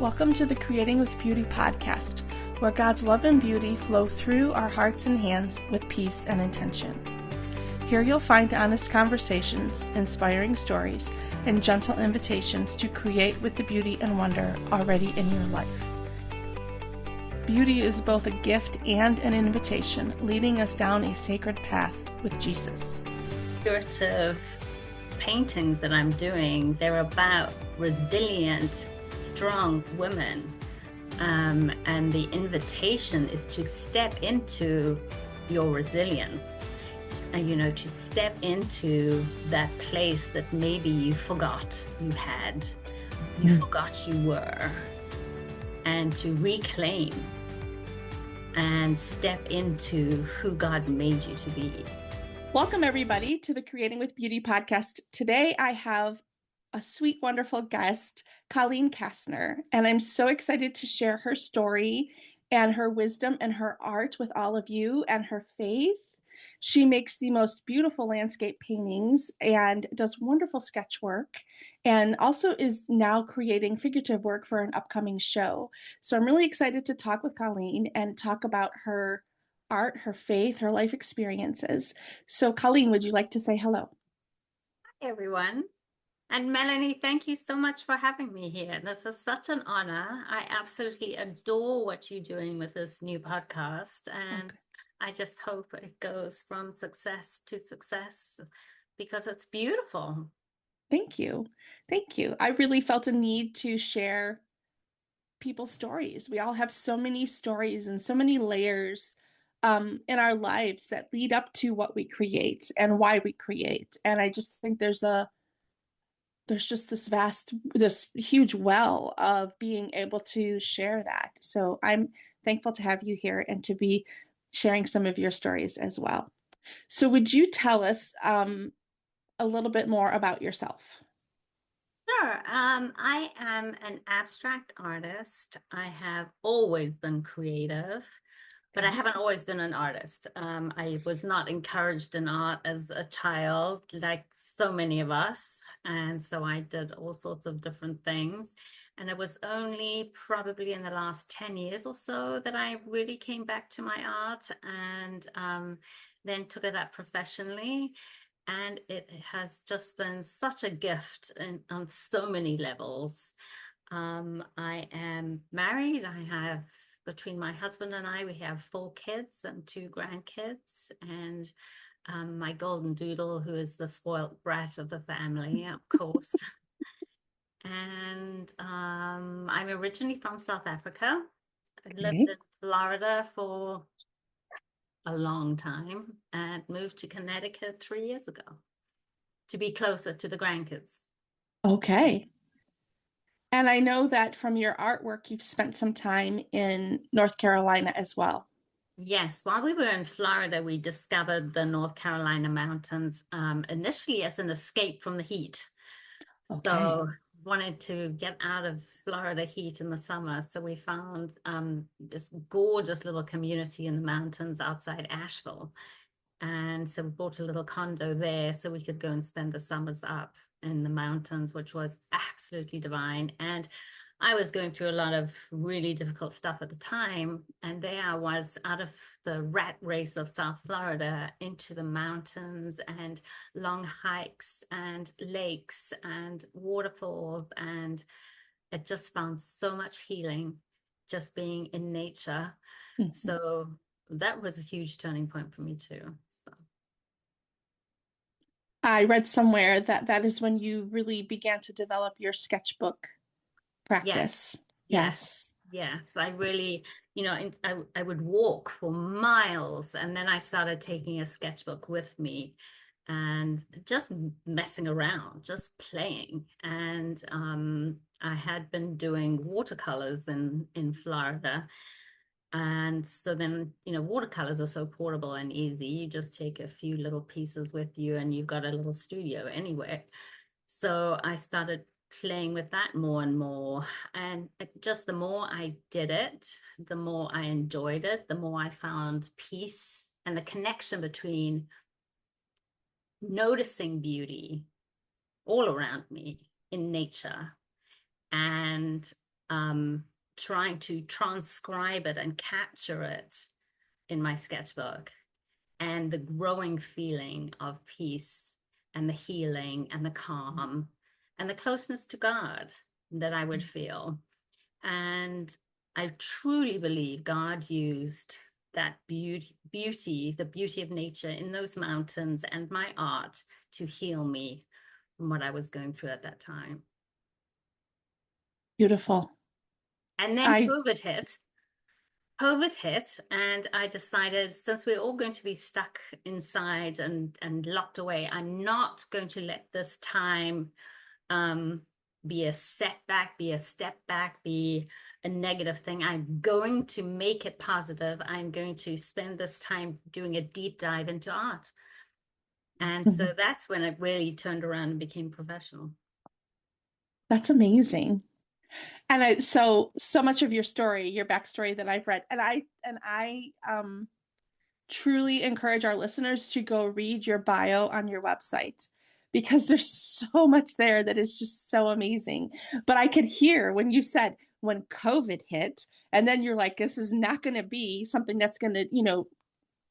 Welcome to the Creating with Beauty podcast, where God's love and beauty flow through our hearts and hands with peace and intention. Here you'll find honest conversations, inspiring stories, and gentle invitations to create with the beauty and wonder already in your life. Beauty is both a gift and an invitation, leading us down a sacred path with Jesus. Figurative paintings that I'm doing, they're about resilient, strong women. And the invitation is to step into your resilience, to step into that place that maybe you forgot you had, you forgot you were, and to reclaim and step into who God made you to be. Welcome, everybody, to the Creating with Beauty podcast. Today, I have a sweet, wonderful guest, Colleen Kastner, and I'm so excited to share her story and her wisdom and her art with all of you and her faith. She makes the most beautiful landscape paintings and does wonderful sketch work, and also is now creating figurative work for an upcoming show. So I'm really excited to talk with Colleen and talk about her art, her faith, her life experiences. So Colleen, would you like to say hello? Hi, everyone. And Melanie, thank you so much for having me here. This is such an honor. I absolutely adore what you're doing with this new podcast. And I just hope it goes from success to success because it's beautiful. Thank you. Thank you. I really felt a need to share people's stories. We all have so many stories and so many layers in our lives that lead up to what we create and why we create. And I just think there's just this huge well of being able to share that. So I'm thankful to have you here and to be sharing some of your stories as well. So would you tell us a little bit more about yourself? Sure. I am an abstract artist. I have always been creative, but I haven't always been an artist. I was not encouraged in art as a child, like so many of us. And so I did all sorts of different things. And it was only probably in the last 10 years or so that I really came back to my art and then took it up professionally. And it has just been such a gift on so many levels. I am married. I have, between my husband and I, we have 4 kids and 2 grandkids. And my golden doodle, who is the spoiled brat of the family, of course. And I'm originally from South Africa. I lived in Florida for a long time and moved to Connecticut 3 years ago to be closer to the grandkids. Okay. And I know that from your artwork, you've spent some time in North Carolina as well. Yes, while we were in Florida, we discovered the North Carolina mountains initially as an escape from the heat. Okay. So wanted to get out of Florida heat in the summer. So we found this gorgeous little community in the mountains outside Asheville. And so we bought a little condo there so we could go and spend the summers up in the mountains, which was absolutely divine. And I was going through a lot of really difficult stuff at the time. And there I was out of the rat race of South Florida into the mountains and long hikes and lakes and waterfalls. And it just found so much healing just being in nature. Mm-hmm. So that was a huge turning point for me too. So I read somewhere that that is when you really began to develop your sketchbook practice. Yes. I really, I would walk for miles and then I started taking a sketchbook with me and just messing around, just playing. And I had been doing watercolors in Florida. And so then, watercolors are so portable and easy. You just take a few little pieces with you and you've got a little studio anyway. So I started playing with that more and more. And just the more I did it, the more I enjoyed it, the more I found peace and the connection between noticing beauty all around me in nature and trying to transcribe it and capture it in my sketchbook, and the growing feeling of peace and the healing and the calm and the closeness to God that I would feel. And I truly believe God used that beauty, the beauty of nature in those mountains and my art to heal me from what I was going through at that time. Beautiful. And then I COVID hit, and I decided, since we're all going to be stuck inside and locked away, I'm not going to let this time be a setback, be a step back, be a negative thing. I'm going to make it positive. I'm going to spend this time doing a deep dive into art. And so that's when it really turned around and became professional. That's amazing. And so much of your story, your backstory that I've read, and I truly encourage our listeners to go read your bio on your website, because there's so much there that is just so amazing. But I could hear when you said when COVID hit, and then you're like, this is not going to be something that's going to,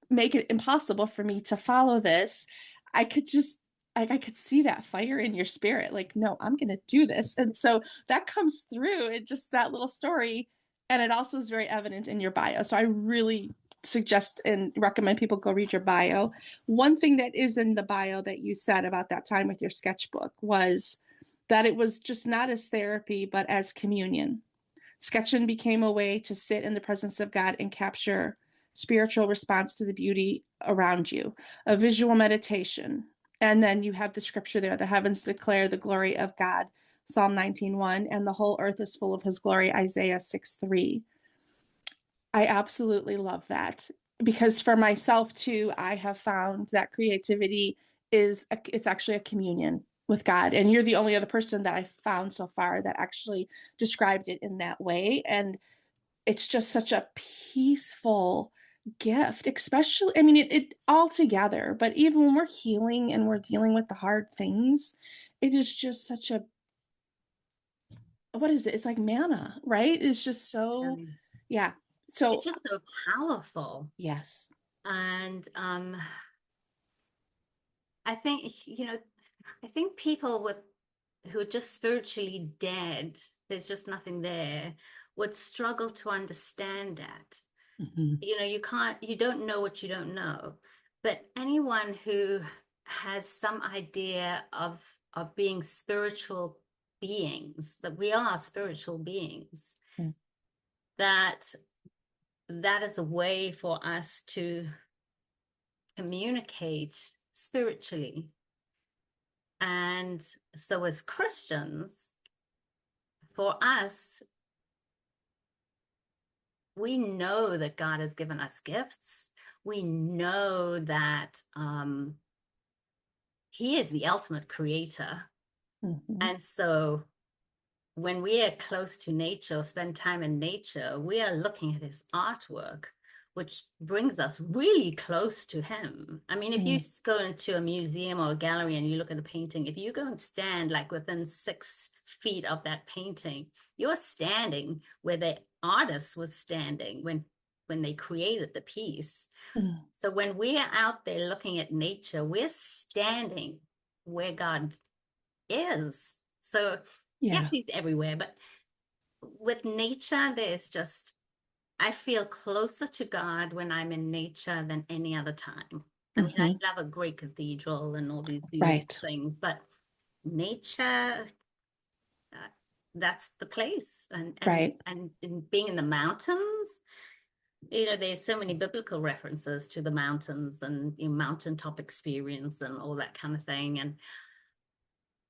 make it impossible for me to follow this. I could just, like, I could see that fire in your spirit. Like, no, I'm going to do this. And so that comes through in just that little story. And it also is very evident in your bio. So I really suggest and recommend people go read your bio. One thing that is in the bio that you said about that time with your sketchbook was that it was just not as therapy, but as communion. Sketching became a way to sit in the presence of God and capture spiritual response to the beauty around you, a visual meditation. And then you have the scripture there, the heavens declare the glory of God, Psalm 19:1, and the whole earth is full of his glory, Isaiah 6:3. I absolutely love that, because for myself too, I have found that creativity it's actually a communion with God. And you're the only other person that I've found so far that actually described it in that way. And it's just such a peaceful gift, especially, I mean, it all together, but even when we're healing and we're dealing with the hard things, it is just such a, what is it? It's like manna, right? It's just so, yeah. So It's just so powerful. yes. And I think, I think people who are just spiritually dead, there's just nothing there, would struggle to understand that. Mm-hmm. You don't know what you don't know. But anyone who has some idea of being spiritual beings, that we are spiritual beings, Mm. that is a way for us to communicate spiritually. And so as Christians, for us, we know that God has given us gifts. We know that he is the ultimate creator. Mm-hmm. And so when we are close to nature, spend time in nature, we are looking at his artwork, which brings us really close to him. I mean, if you go into a museum or a gallery and you look at a painting, if you go and stand like within 6 feet of that painting, you're standing where the artist was standing when they created the piece. Mm. So when we're out there looking at nature, we're standing where God is. So Yeah. yes, he's everywhere, but with nature, I feel closer to God when I'm in nature than any other time. I mean, I Mm-hmm. love a great cathedral and all these beautiful Right. things, but nature, that's the place. Right. And being in the mountains, there's so many biblical references to the mountains and mountaintop experience and all that kind of thing. And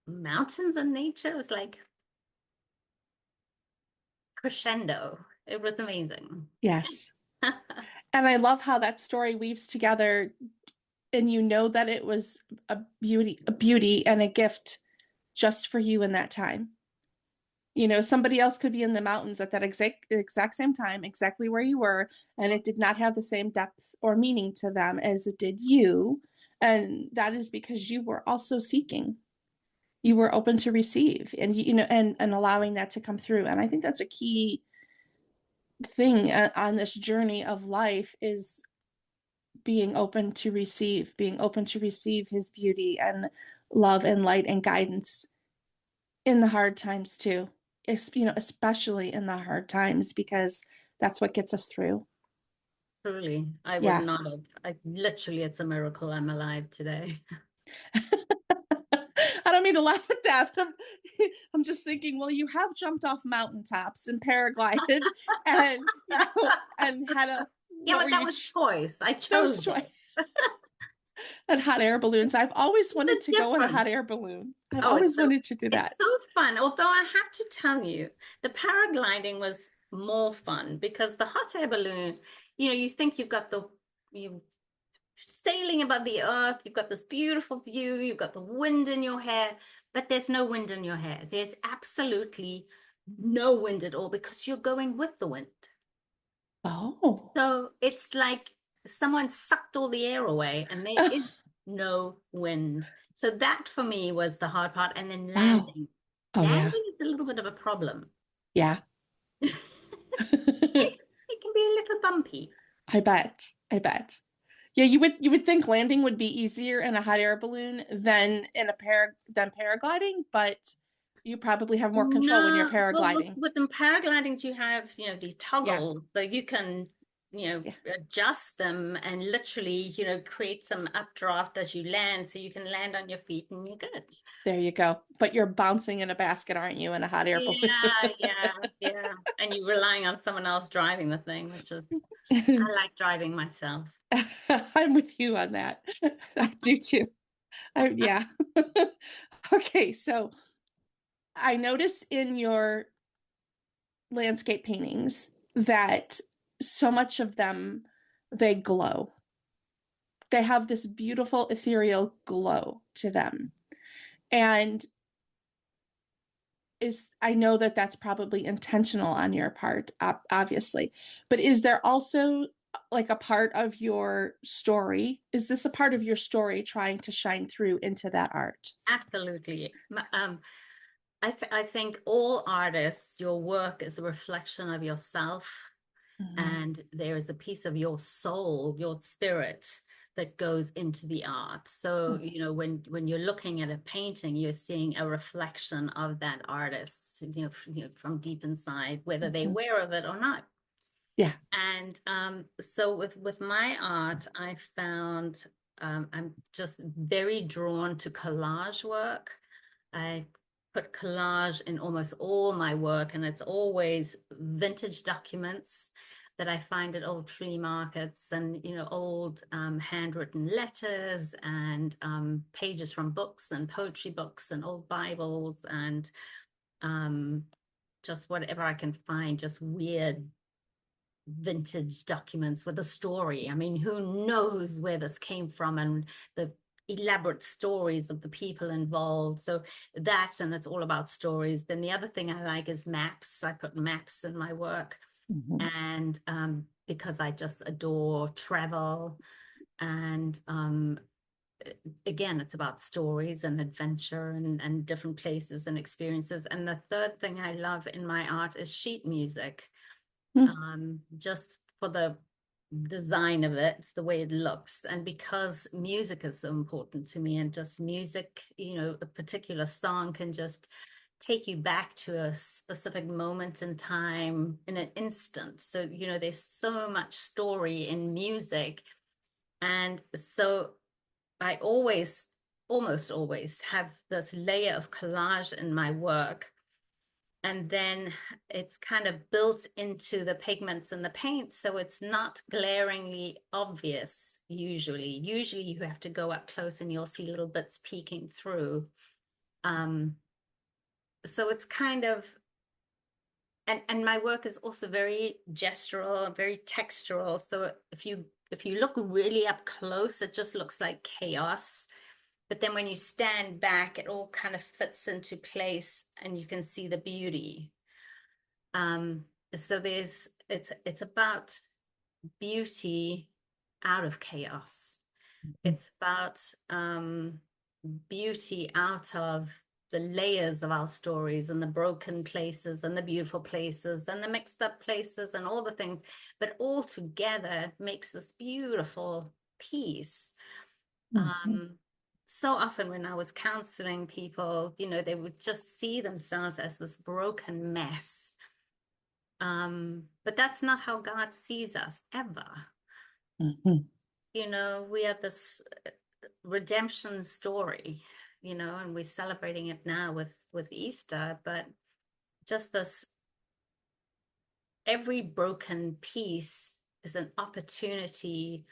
mountains and nature is like crescendo. It was amazing. Yes. And I love how that story weaves together, and that it was a beauty and a gift just for you in that time. Somebody else could be in the mountains at that exact same time, exactly where you were, and it did not have the same depth or meaning to them as it did you. And that is because you were also seeking. you were open to receive, and and allowing that to come through. And I think that's a key thing on this journey of life, is being open to receive his beauty and love and light and guidance in the hard times too. Especially in the hard times, because that's what gets us through. Truly, I would Yeah. not have. It's a miracle I'm alive today. I don't mean to laugh at that, but I'm just thinking, well, you have jumped off mountaintops and paraglided and, and had Yeah, what were but that you, was choice. I that was chose choice, it. and hot air balloons. I've always It's wanted a to go in a hot difference. air balloon. I've Oh, always wanted to do it's that. so fun. Although I have to tell you, the paragliding was more fun because the hot air balloon, you think you sailing above the earth, you've got this beautiful view, you've got the wind in your hair, but there's no wind in your hair. There's absolutely no wind at all because you're going with the wind. Oh, So it's like someone sucked all the air away and there is no wind. So that for me was the hard part. And then wow. landing. Oh, yeah. Landing is a little bit of a problem. Yeah. It can be a little bumpy. I bet. I bet. Yeah, you would think landing would be easier in a hot air balloon than in a than paragliding, but you probably have more control when you're No, well, paragliding. with them paragliding, you have, these Yeah, toggles, so you can, yeah. adjust them and literally, create some updraft as you land, so you can land on your feet and you're good. There you go. But you're bouncing in a basket, aren't you, in a hot air balloon? Yeah, yeah, yeah. And you're relying on someone else driving the thing, I like driving myself. I'm with you on that. I do too. Yeah. Okay, so I notice in your landscape paintings that so much of them, they glow. They have this beautiful ethereal glow to them. And I know that that's probably intentional on your part, obviously. But is there also like a part of your story? Is this a part of your story trying to shine through into that art? Absolutely. I think all artists, your work is a reflection of yourself, Mhm. and there is a piece of your soul, your spirit that goes into the art. So, when you're looking at a painting, you're seeing a reflection of that artist, from deep inside, whether they're Mhm. aware of it or not. Yeah. And so with my art, I found I'm just very drawn to collage work. I put collage in almost all my work, and it's always vintage documents that I find at old flea markets, and old handwritten letters, and pages from books and poetry books and old Bibles, and um, just whatever I can find, just weird vintage documents with a story. I mean, who knows where this came from, and the elaborate stories of the people involved. So and it's all about stories. Then the other thing I like is maps. I put maps in my work, Mhm. and because I just adore travel, and again, it's about stories and adventure, and different places and experiences. And the third thing I love in my art is sheet music, Mhm. just for the design of it, the way it looks. And because music is so important to me, and just music, a particular song can just take you back to a specific moment in time in an instant. So, there's so much story in music. And so I almost always have this layer of collage in my work, and then it's kind of built into the pigments and the paint, so it's not glaringly obvious. Usually you have to go up close and you'll see little bits peeking through. So it's kind of, and my work is also very gestural, very textural. So if you look really up close, it just looks like chaos. But then when you stand back, it all kind of fits into place and you can see the beauty. Um, so it's about beauty out of chaos. It's about beauty out of the layers of our stories and the broken places and the beautiful places and the mixed up places and all the things, but all together makes this beautiful piece. Mhm. So often when I was counseling people, they would just see themselves as this broken mess. But that's not how God sees us ever. Mhm. We have this redemption story, and we're celebrating it now with Easter, but just this, every broken piece is an opportunity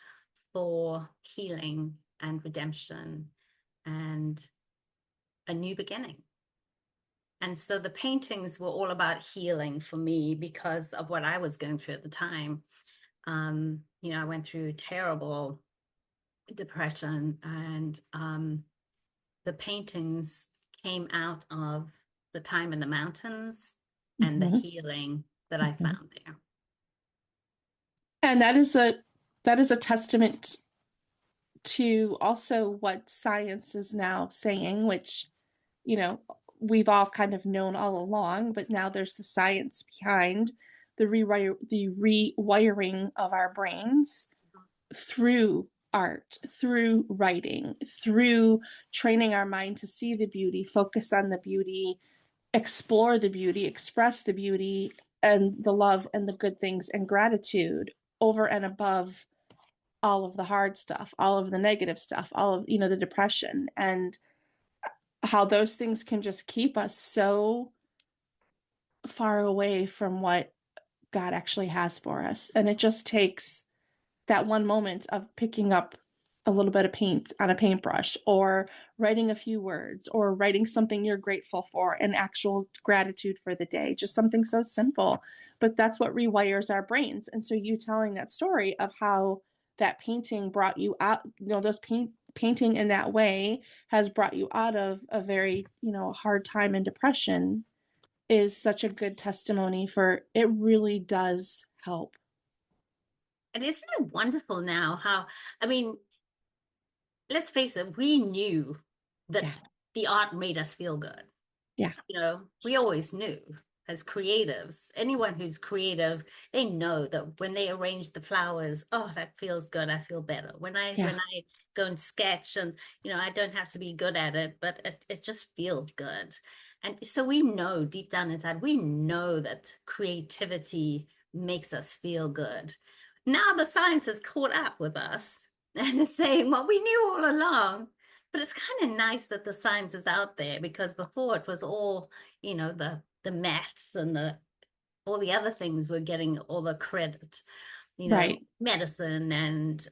for healing and redemption and a new beginning. And so the paintings were all about healing for me because of what I was going through at the time. I went through terrible depression, and the paintings came out of the time in the mountains and the Mhm. healing that I Mhm. found there. And that is a testament to also what science is now saying, which, you know, we've all kind of known all along, but now there's the science behind the rewiring of our brains through art, through writing, through training our mind to see the beauty, focus on the beauty, explore the beauty, express the beauty and the love and the good things and gratitude over and above all of the hard stuff, all of the negative stuff, all of, the depression, and how those things can just keep us so far away from what God actually has for us. And it just takes that one moment of picking up a little bit of paint on a paintbrush, or writing a few words, or writing something you're grateful for, an actual gratitude for the day, just something so simple. But that's what rewires our brains. And so you telling that story of how that painting brought you out, those painting in that way has brought you out of a very, hard time and depression, is such a good testimony for it really does help. And isn't it wonderful now how, I mean, let's face it, we knew that Yeah. the art made us feel good. Yeah. We always knew as creatives, anyone who's creative, they know that when they arrange the flowers, oh, that feels good. I feel better. Yeah. When I go and sketch, and I don't have to be good at it, but it just feels good. And so we know deep down inside, we know that creativity makes us feel good. Now the science has caught up with us and is saying, well, we knew all along. But it's kind of nice that the science is out there, because before it was all, the maths and the all the other things were getting all the credit, Right. medicine and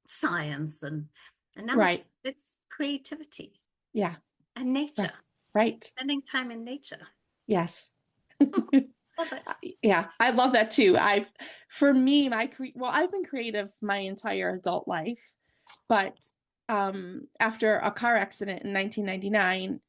science, and now Right. it's creativity Yeah. and nature, Right. Right. spending time in nature. Yes. Love it. Yeah, I love that too. For me, I've been creative my entire adult life, but after a car accident in 1999,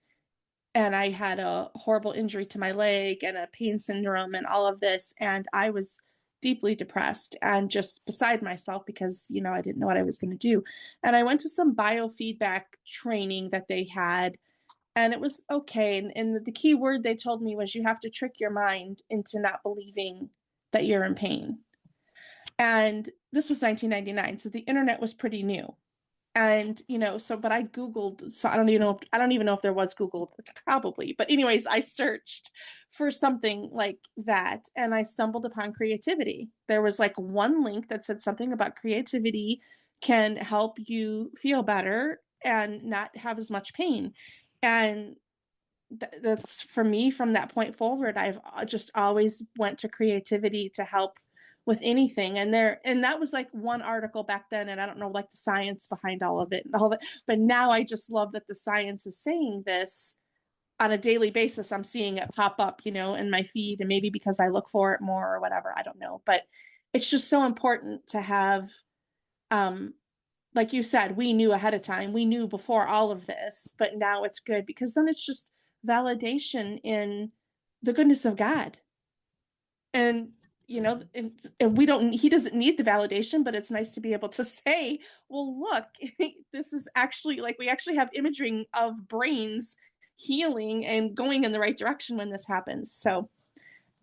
and I had a horrible injury to my leg and a pain syndrome and all of this, and I was deeply depressed and just beside myself because, I didn't know what I was going to do. And I went to some biofeedback training that they had, and it was okay. And the key word they told me was, you have to trick your mind into not believing that you're in pain. And this was 1999, so the internet was pretty new. And but I Googled, so I don't even know if there was Google, probably, but anyways, I searched for something like that, and I stumbled upon creativity. There was like one link that said something about creativity can help you feel better and not have as much pain. And that's, for me, from that point forward, I've just always went to creativity to help with anything. And that was like one article back then, and I don't know like the science behind all of it and all that, but now I just love that the science is saying this on a daily basis. I'm seeing it pop up, in my feed, and maybe because I look for it more or whatever, I don't know. But it's just so important to have, um like you said, we knew ahead of time. We knew before all of this, but now it's good because then it's just validation in the goodness of God. And, and he doesn't need the validation, but it's nice to be able to say, well, look, this is actually, like, we actually have imaging of brains healing and going in the right direction when this happens. So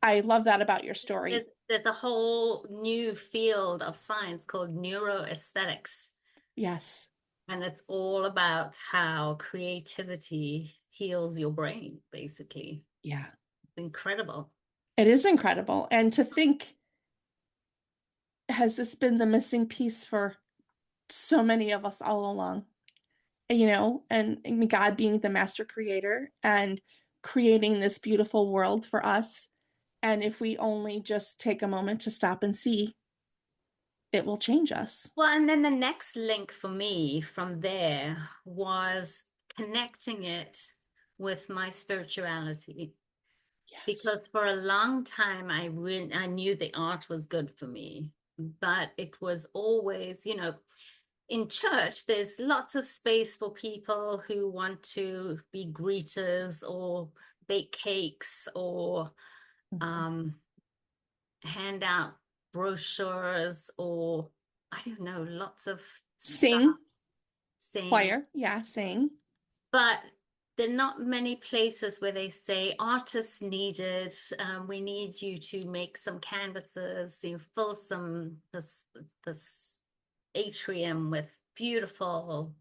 I love that about your story. There's a whole new field of science called neuroaesthetics. Yes. And it's all about how creativity heals your brain, basically. Yeah. It's incredible. It is incredible. And to think, has this been the missing piece for so many of us all along? And God being the master creator and creating this beautiful world for us. And if we only just take a moment to stop and see, it will change us. Well, and then the next link for me from there was connecting it with my spirituality. Yes. Because for a long time, I knew the art was good for me, but it was always, in church, there's lots of space for people who want to be greeters or bake cakes or Mm-hmm. hand out brochures or I don't know, lots of stuff, Sing, sing. choir. Yeah, sing. But there are not many places where they say artists needed. We need you to make some canvases, fill this atrium with beautiful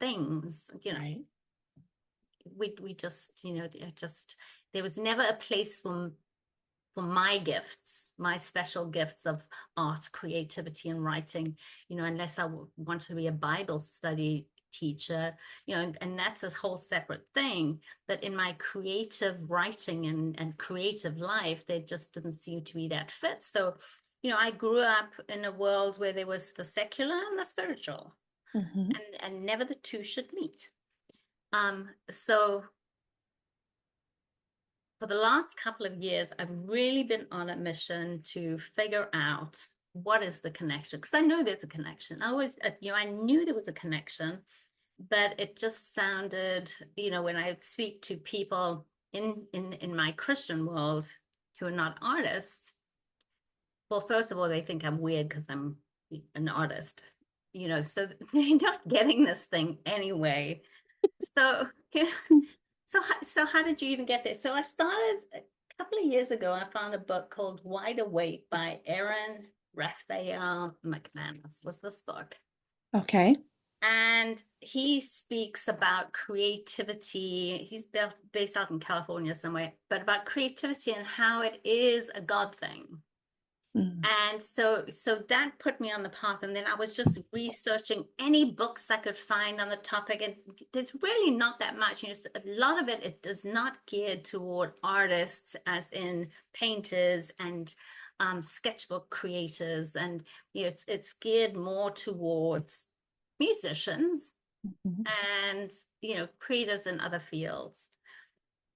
things. Right. We just there was never a place for my gifts, my special gifts of art, creativity, and writing. Unless I want to be a Bible study teacher, and that's a whole separate thing. But in my creative writing and creative life, there just didn't seem to be that fit. So, I grew up in a world where there was the secular and the spiritual, Mm-hmm. and never the two should meet. So for the last couple of years, I've really been on a mission to figure out what is the connection, because I know there's a connection. I knew there was a connection, but it just sounded, when I speak to people in my Christian world who are not artists, well, first of all, they think I'm weird because I'm an artist, so they're not getting this thing anyway. So, so how did you even get there? So I started a couple of years ago. I found a book called Wide Awake by Aaron Raphael McManus was this book. Okay. And he speaks about creativity. He's based out in California somewhere, but about creativity and how it is a God thing. Mm-hmm. And so that put me on the path. And then I was just researching any books I could find on the topic. And there's really not that much. A lot of it does not geared toward artists, as in painters and sketchbook creators. And it's geared more towards musicians and creators in other fields.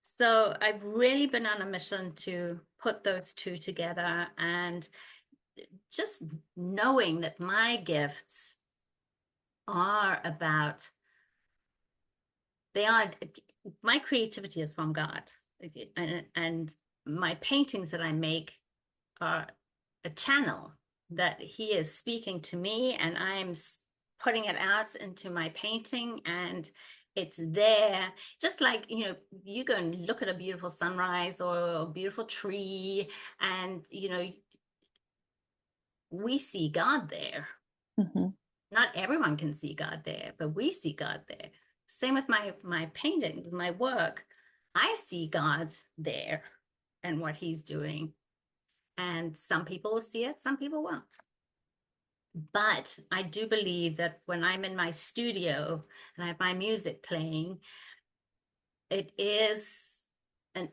So I've really been on a mission to put those two together, and just knowing that my gifts are my creativity is from God, and my paintings that I make are a channel that he is speaking to me, and I'm putting it out into my painting, and it's there. Just like, you go and look at a beautiful sunrise or a beautiful tree, and we see God there. Mm-hmm. Not everyone can see God there, but we see God there. Same with my paintings, my work. I see God there and what he's doing. And some people will see it, some people won't. But I do believe that when I'm in my studio and I have my music playing, it is a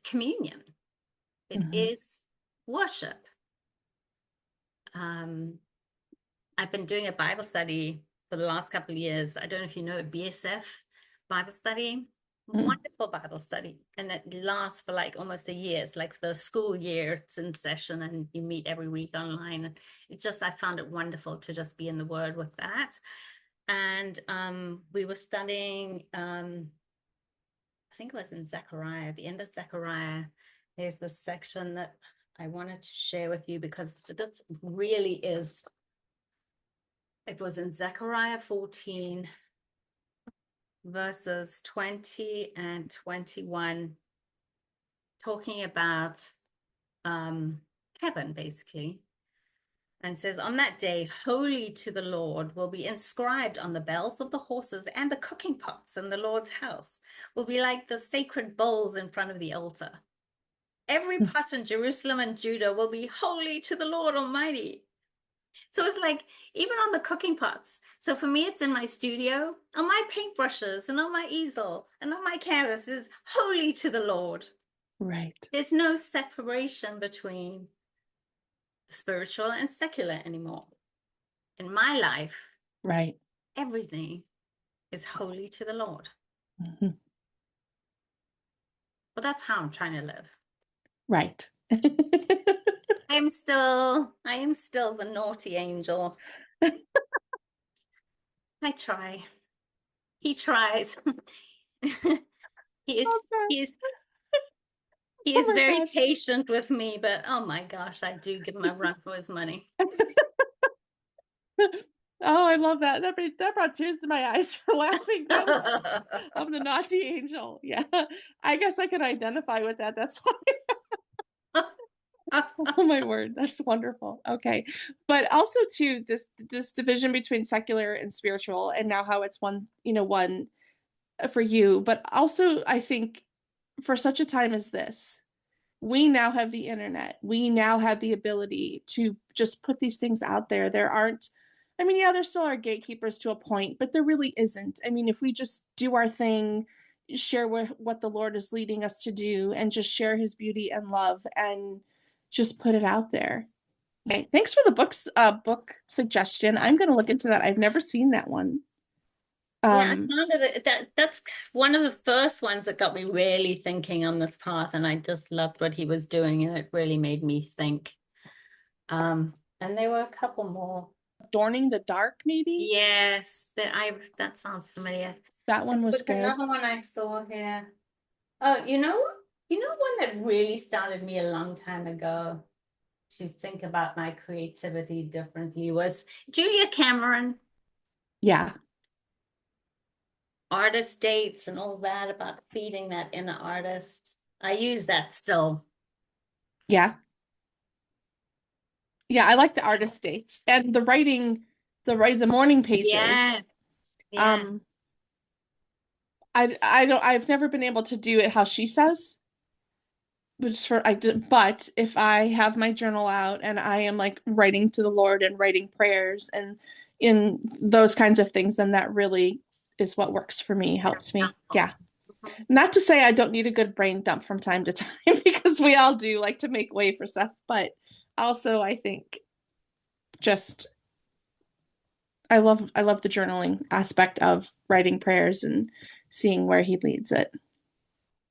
communion. It Mm-hmm. is worship. I've been doing a Bible study for the last couple of years. I don't know if you know BSF Bible study. Mm-hmm. Wonderful Bible study. And it lasts for like almost a year. It's like the school year, it's in session and you meet every week online. And I found it wonderful to just be in the Word with that. And we were studying, I think it was in Zechariah, the end of Zechariah. There's this section that I wanted to share with you because this really is. It was in Zechariah 14, verses 20 and 21, talking about heaven, basically. And says, on that day, holy to the Lord will be inscribed on the bells of the horses, and the cooking pots in the Lord's house will be like the sacred bowls in front of the altar. Every pot in Jerusalem and Judah will be holy to the Lord Almighty. So it's like, even on the cooking pots. So for me, it's in my studio, on my paintbrushes, and on my easel, and on my canvas is holy to the Lord. Right. There's no separation between spiritual and secular anymore. In my life, Right. everything is holy to the Lord. Mm-hmm. But that's how I'm trying to live. Right. I am still the naughty angel. I try. He tries. he is Okay. he is he Oh is my very gosh. patient with me, but oh my gosh, I do give him a run for his money. Oh, I love that. That brought tears to my eyes for laughing. That was of the naughty angel. Yeah. I guess I could identify with that. That's why. Oh my word. That's wonderful. Okay. But also too, this division between secular and spiritual, and now how it's one for you, but also I think for such a time as this, we now have the internet. We now have the ability to just put these things out there. There aren't, I mean, yeah, there still are gatekeepers to a point, but there really isn't. I mean, if we just do our thing, share what the Lord is leading us to do, and just share his beauty and love and just put it out there. Okay. Thanks for the book suggestion. I'm going to look into that. I've never seen that one. Yeah, I Um, found it that's one of the first ones that got me really thinking on this path, and I just loved what he was doing, and it really made me think. And there were a couple more. Adorning the Dark, maybe? Yes, that sounds familiar. That And one there was was good. another one I saw here. Oh, one that really started me a long time ago to think about my creativity differently was Julia Cameron, Yeah. artist dates and all that, about feeding that inner artist. I use that still. Yeah. Yeah, I like the artist dates and the writing, the morning Yeah, pages. yeah. Um, I've never been able to do it how she says, but if I have my journal out and I am like writing to the Lord and writing prayers and in those kinds of things, then that really is what works for me, helps me. Yeah. Not to say I don't need a good brain dump from time to time because we all do like to make way for stuff, but also I think just I love the journaling aspect of writing prayers and seeing where he leads it.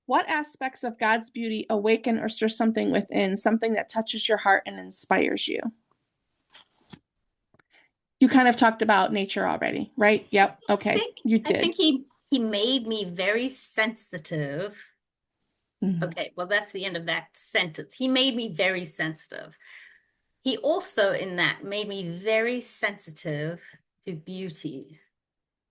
What aspects of God's beauty awaken or stir something within, something that touches your heart and inspires you? You kind of talked about nature already, right? Yep. Okay. You I did. think he made me very sensitive. Mhm. Okay, well, that's the end of that sentence. He made me very sensitive. He also, in that, made me very sensitive to beauty,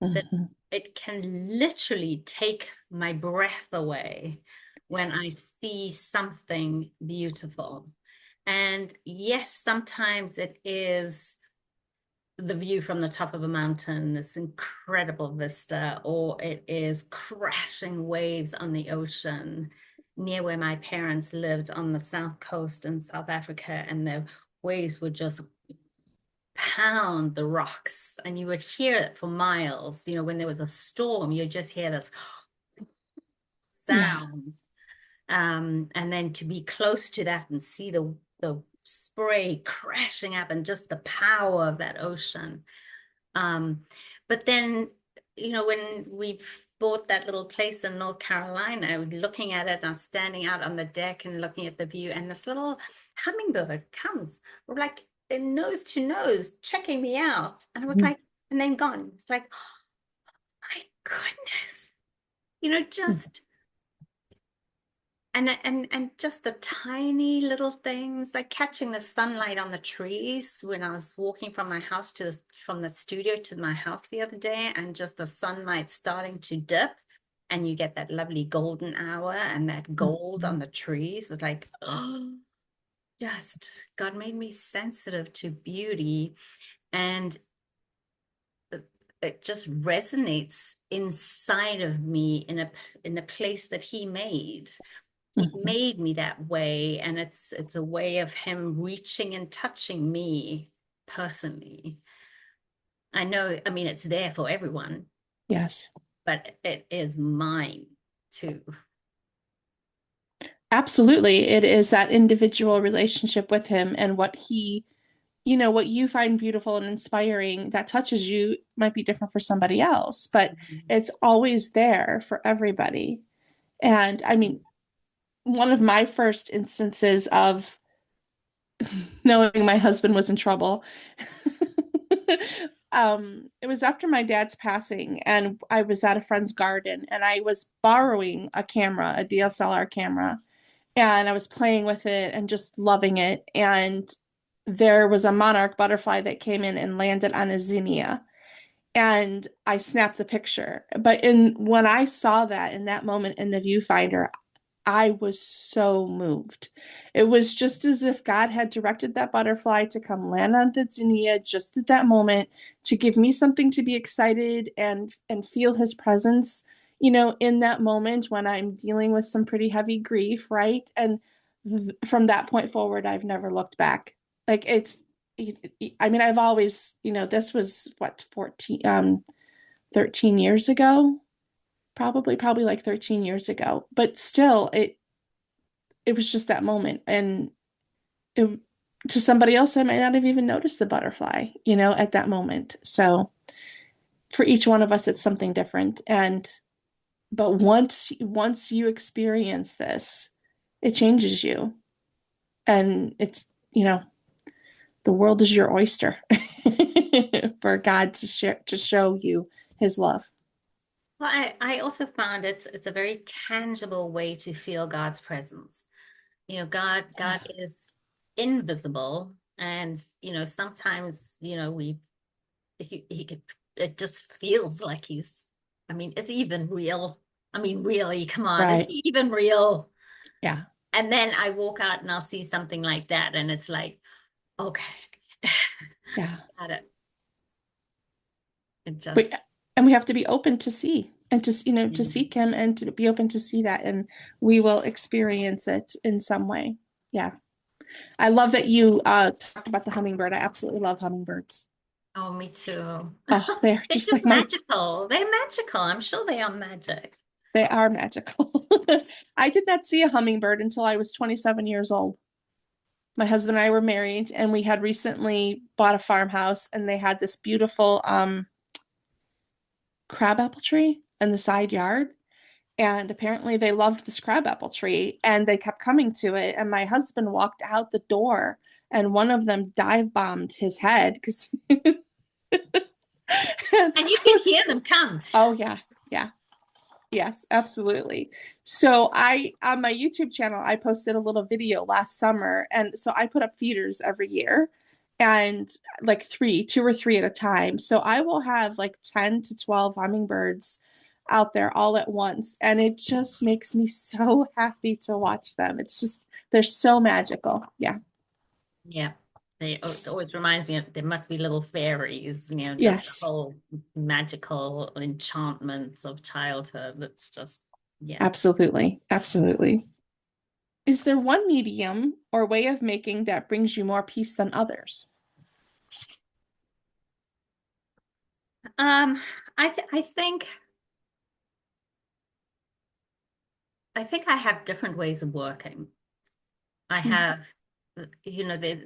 that Mhm. it can literally take my breath away when I Yes. see something beautiful. And yes, sometimes it is the view from the top of a mountain, this incredible vista, or it is crashing waves on the ocean near where my parents lived on the south coast in South Africa, and the waves would just pound the rocks and you would hear it for miles. When there was a storm, you'd just hear this Yeah. sound. And then to be close to that and see the spray crashing up and just the power of that ocean. But then, when we've bought that little place in North Carolina, looking at it, and I was standing out on the deck and looking at the view, and this little hummingbird comes, like nose to nose, checking me out. And I was Mhm. like, and then gone. It's like, oh my goodness, just And just the tiny little things, like catching the sunlight on the trees when I was walking from my house from the studio to my house the other day, and just the sunlight starting to dip, and you get that lovely golden hour, and that gold on the trees was like, oh, just God made me sensitive to beauty, and it just resonates inside of me in a place that He made. He Mhm. made me that way, and it's a way of Him reaching and touching me personally. I know, I mean, it's there for everyone, Yes, but it is mine too. absolutely. It is that individual relationship with him, and what you find beautiful and inspiring that touches you might be different for somebody else, but it's always there for everybody. And I mean, one of my first instances of knowing my husband was in trouble. It was after my dad's passing, and I was at a friend's garden, and I was borrowing a camera, a DSLR camera, and I was playing with it and just loving it. And there was a monarch butterfly that came in and landed on a zinnia, and I snapped the picture. But in when I saw that in that moment in the viewfinder, I was so moved. It was just as if God had directed that butterfly to come land on Tanzania just at that moment to give me something to be excited and feel his presence, in that moment when I'm dealing with some pretty heavy grief, right? And from that point forward, I've never looked back. Like I mean, I've always, this was what, 13 years ago, probably like 13 years ago, but still it was just that moment. And it, to somebody else, I might not have even noticed the butterfly, at that moment. So for each one of us, it's something different. But once you experience this, it changes you. And it's, the world is your oyster for God to show you his love. Well, I also found it's a very tangible way to feel God's presence. God is invisible, and sometimes he could, it just feels like I mean, is he even real? I mean, really, come on, is Right. he even real? Yeah. And then I walk out and I'll see something like that, and it's like, okay, Yeah. got it. It But just, and we have to be open to see and to yeah. seek him and to be open to see that, and we will experience it in some way. Yeah. I love that you talked about the hummingbird. I absolutely love hummingbirds. Oh, me too. Oh, they're They're just just like my magical. They're magical. I'm sure they are magic. they are magical. I did not see a hummingbird until I was 27 years old. My husband and I were married, and we had recently bought a farmhouse, and they had this beautiful crabapple tree in the side yard. And apparently they loved this crabapple tree, and they kept coming to it. And my husband walked out the door, and one of them dive bombed his head because And you can hear them come. oh yeah, yeah. Yes, absolutely. So I on my YouTube channel, I posted a little video last summer, and so I put up feeders every year, and like two or three at a time. So I will have like 10 to 12 hummingbirds out there all at once, and it just makes me so happy to watch them. It's just they're so magical. Yeah. Yeah. It always reminds me of there must be little fairies, just the Yes, whole magical enchantments of childhood. It's just, yeah. absolutely. Absolutely. Is there one medium or way of making that brings you more peace than others? Um, I think I have different ways of working. I Mm, have,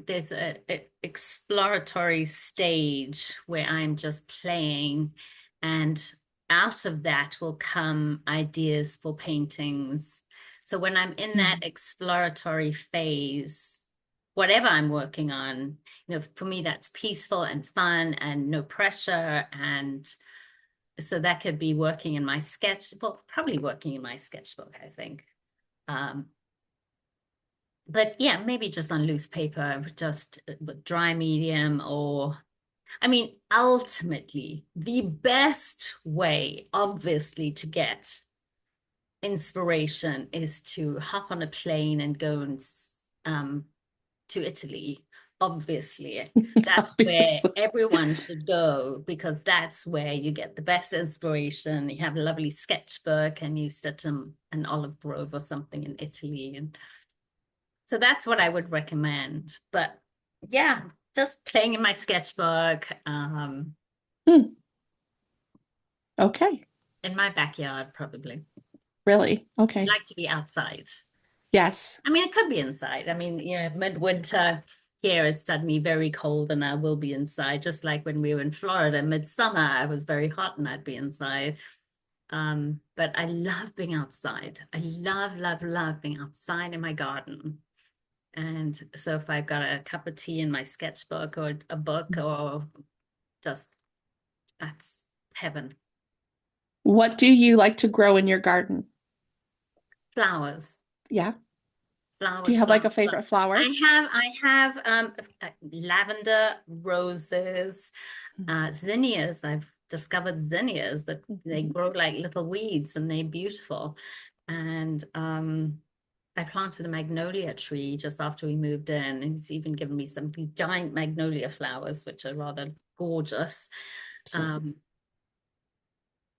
there's a exploratory stage where I'm just playing, and out of that will come ideas for paintings. So when I'm in that mm. exploratory phase, whatever I'm working on, for me, that's peaceful and fun and no pressure. And so that could be working in my sketchbook, probably working in my sketchbook, I think. but yeah, maybe just on loose paper, just with dry medium or I mean, ultimately, the best way, obviously, to get inspiration is to hop on a plane and go um, to Italy. Obviously, that's where Obviously. everyone should go because that's where you get the best inspiration. You have a lovely sketchbook and you sit in an olive grove or something in Italy. And so that's what I would recommend. But yeah, just playing in my sketchbook. Hmm. Okay. In my backyard, probably. Really? I Okay. like to be outside. Yes. I mean, it could be inside. I mean, midwinter here is suddenly very cold and I will be inside, just like when we were in Florida, midsummer, I was very hot and I'd be inside. But I love being outside. I love, love, love being outside in my garden. And so if I've got a cup of tea in my sketchbook or a book or just that's heaven. What do you like to grow in your garden? Flowers. Yeah. Do you Flowers, have like a flowers, flowers. favorite flower? I have lavender, roses, zinnias. I've discovered zinnias that they Mhm. grow like little weeds and they're beautiful. And I planted a magnolia tree just after we moved in, and he's even given me some giant magnolia flowers, which are rather gorgeous. Absolutely. Um,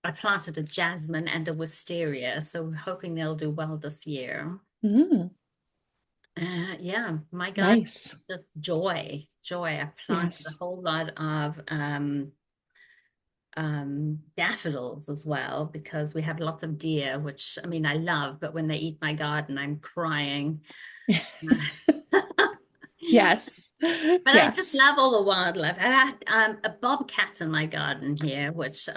I planted a jasmine and a wisteria, so we're hoping they'll do well this year. Mm, Yeah, my God, nice. just joy, joy. I planted a Yes. whole lot of daffodils as well because we have lots of deer, which I mean I love, but when they eat my garden, I'm crying. Yes. But I just Yes. love all the wildlife. I had a bobcat in my garden here, which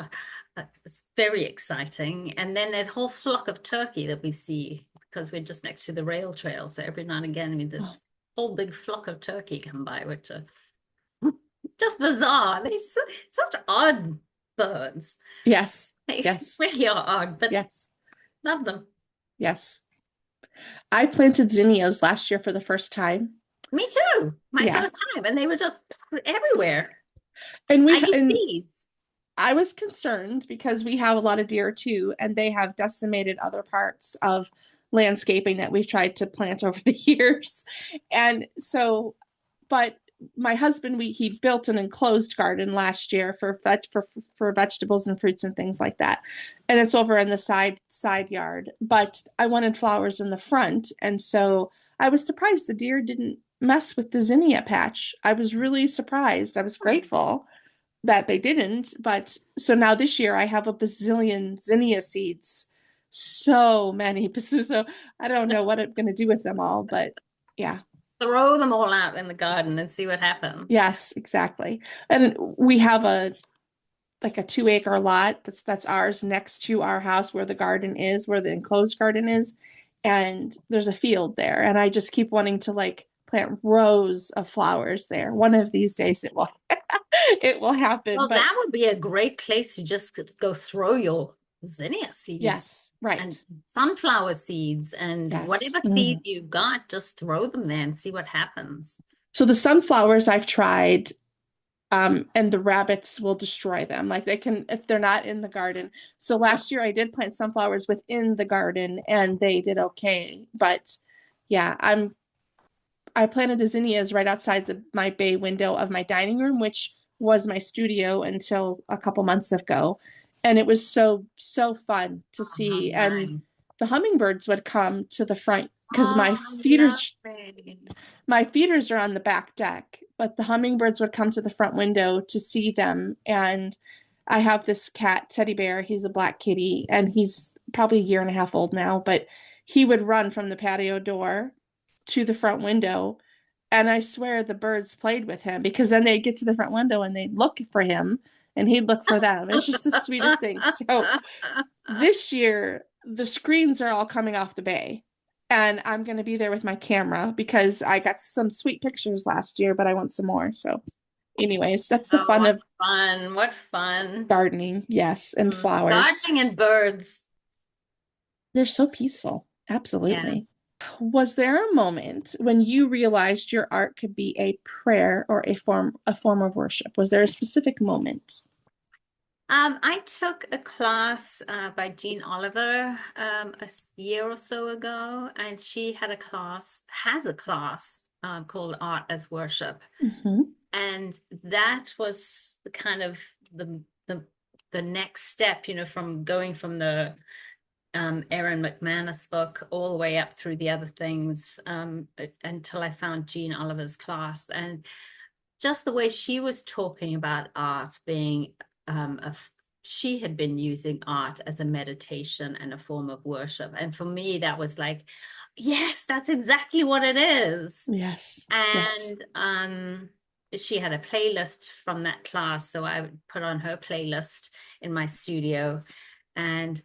is very exciting. And then there's a whole flock of turkey that we see because we're just next to the rail trail. So every now and again, I mean, Oh, this whole big flock of turkey come by, which are just bizarre. They're such odd birds. yes. They Yes. really are odd, but Yes. love them. Yes. I planted zinnias last year for the first time. Me too. My Yeah. first time, and they were just everywhere. And I we use and seeds. I was concerned because we have a lot of deer too, and they have decimated other parts of landscaping that we've tried to plant over the years. And so, but my husband, he built an enclosed garden last year for vegetables and fruits and things like that, and it's over in the side yard. But I wanted flowers in the front, and so I was surprised the deer didn't mess with the zinnia patch. I was really surprised. I was grateful that they didn't. But so now this year I have a bazillion zinnia seeds. So many. So I don't know what I'm going to do with them all, but yeah. Throw them all out in the garden and see what happens. Yes, exactly. And we have a like a 2 acre lot that's ours next to our house where the garden is, where the enclosed garden is. And there's a field there. And I just keep wanting to like plant rows of flowers there. One of these days it will it will happen. Well, But that would be a great place to just go throw your zinnia seeds yes, and right. sunflower seeds and Yes. whatever seeds Mhm. you've got, just throw them there and see what happens. So the sunflowers I've tried, and the rabbits will destroy them. Like they can if they're not in the garden. So last year I did plant sunflowers within the garden and they did okay. But yeah, I planted the zinnias right outside my bay window of my dining room, which was my studio until a couple months ago. And it was so fun to Oh, see. And nice. the hummingbirds would come to the front because Oh, lovely. my feeders are on the back deck, but the hummingbirds would come to the front window to see them. And I have this cat, teddy bear. He's a black kitty, and he's probably a year and a half old now, but he would run from the patio door to the front window. And I swear the birds played with him because then they'd get to the front window and they'd look for him and he'd look for them. It's just the sweetest thing. So this year, the screens are all coming off the bay. And I'm going to be there with my camera because I got some sweet pictures last year, but I want some more. So, anyways, that's the Oh, fun what of fun. What fun. gardening. Yes. And flowers. Gardening and birds. They're so peaceful. Yeah. Absolutely. Was there a moment when you realized your art could be a prayer or a form of worship? Was there a specific moment? I took a class by Jean Oliver year or so ago, and she has a class called Art as Worship. Mm-hmm. And that was the kind of the the next step, from going from the Erin McManus book all the way up through the other things until I found Jean Oliver's class. And just the way she was talking about art being she had been using art as a meditation and a form of worship. And for me, that was like, yes, that's exactly what it is. Yes. Yes. And she had a playlist from that class. So I would put on her playlist in my studio and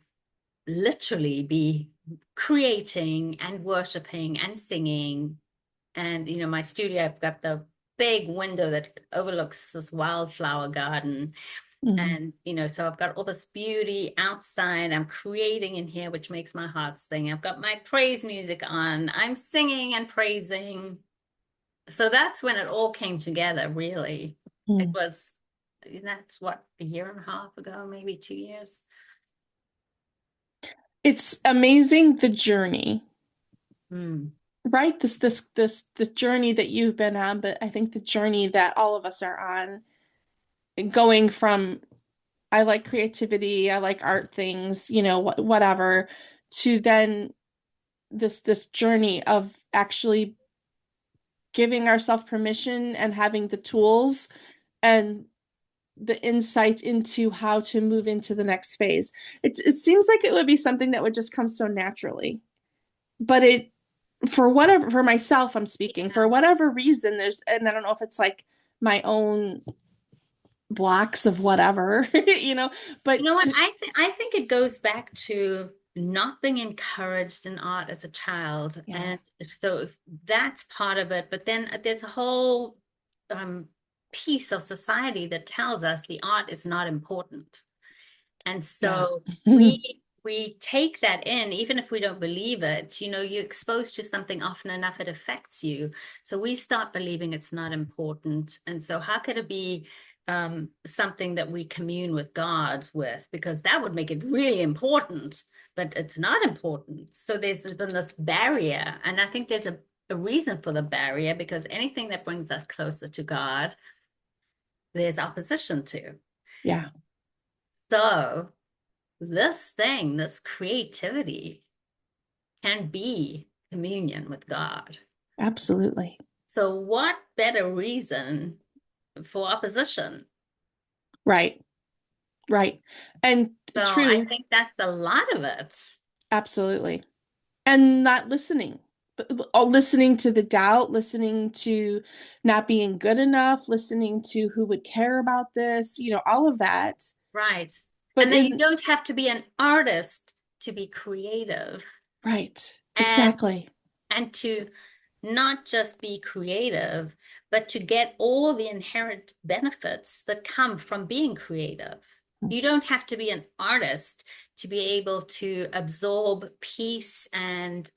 literally be creating and worshiping and singing. And, my studio, I've got the big window that overlooks this wildflower garden. Mm-hmm. And, so I've got all this beauty outside. I'm creating in here, which makes my heart sing. I've got my praise music on. I'm singing and praising. So that's when it all came together, really. It Mm. was, that's what, a year and a half ago, maybe 2 years. It's amazing the journey, Mm. right? This journey that you've been on, but I think the journey that all of us are on, going from I like creativity, I like art things, whatever, to then this journey of actually giving ourselves permission and having the tools and the insight into how to move into the next phase. It seems like it would be something that would just come so naturally. But for myself, I'm speaking, for whatever reason, and I don't know if it's like my own blocks of whatever, You but know what? I think it goes back to not being encouraged in art as a child. yeah, And so if that's part of it, but then there's a whole um, piece of society that tells us the art is not important. And yeah. so we take that in, even if we don't believe it, you're exposed to something often enough, it affects you. So we start believing it's not important. And so how could it be something that we commune with God with? Because that would make it really important, but it's not important. So there's been this barrier. And I think there's a reason for the barrier, because anything that brings us closer to God, there's opposition to. Yeah, So this creativity can be communion with God. absolutely. So, what better reason for opposition? Right, right. And So, I true, think that's a lot of it. absolutely. And not listening. Listening to the doubt, listening to not being good enough, listening to who would care about this, all of that. Right. But And then you in don't have to be an artist to be creative. right, And exactly. and to not just be creative, but to get all the inherent benefits that come from being creative. You don't have to be an artist to be able to absorb peace and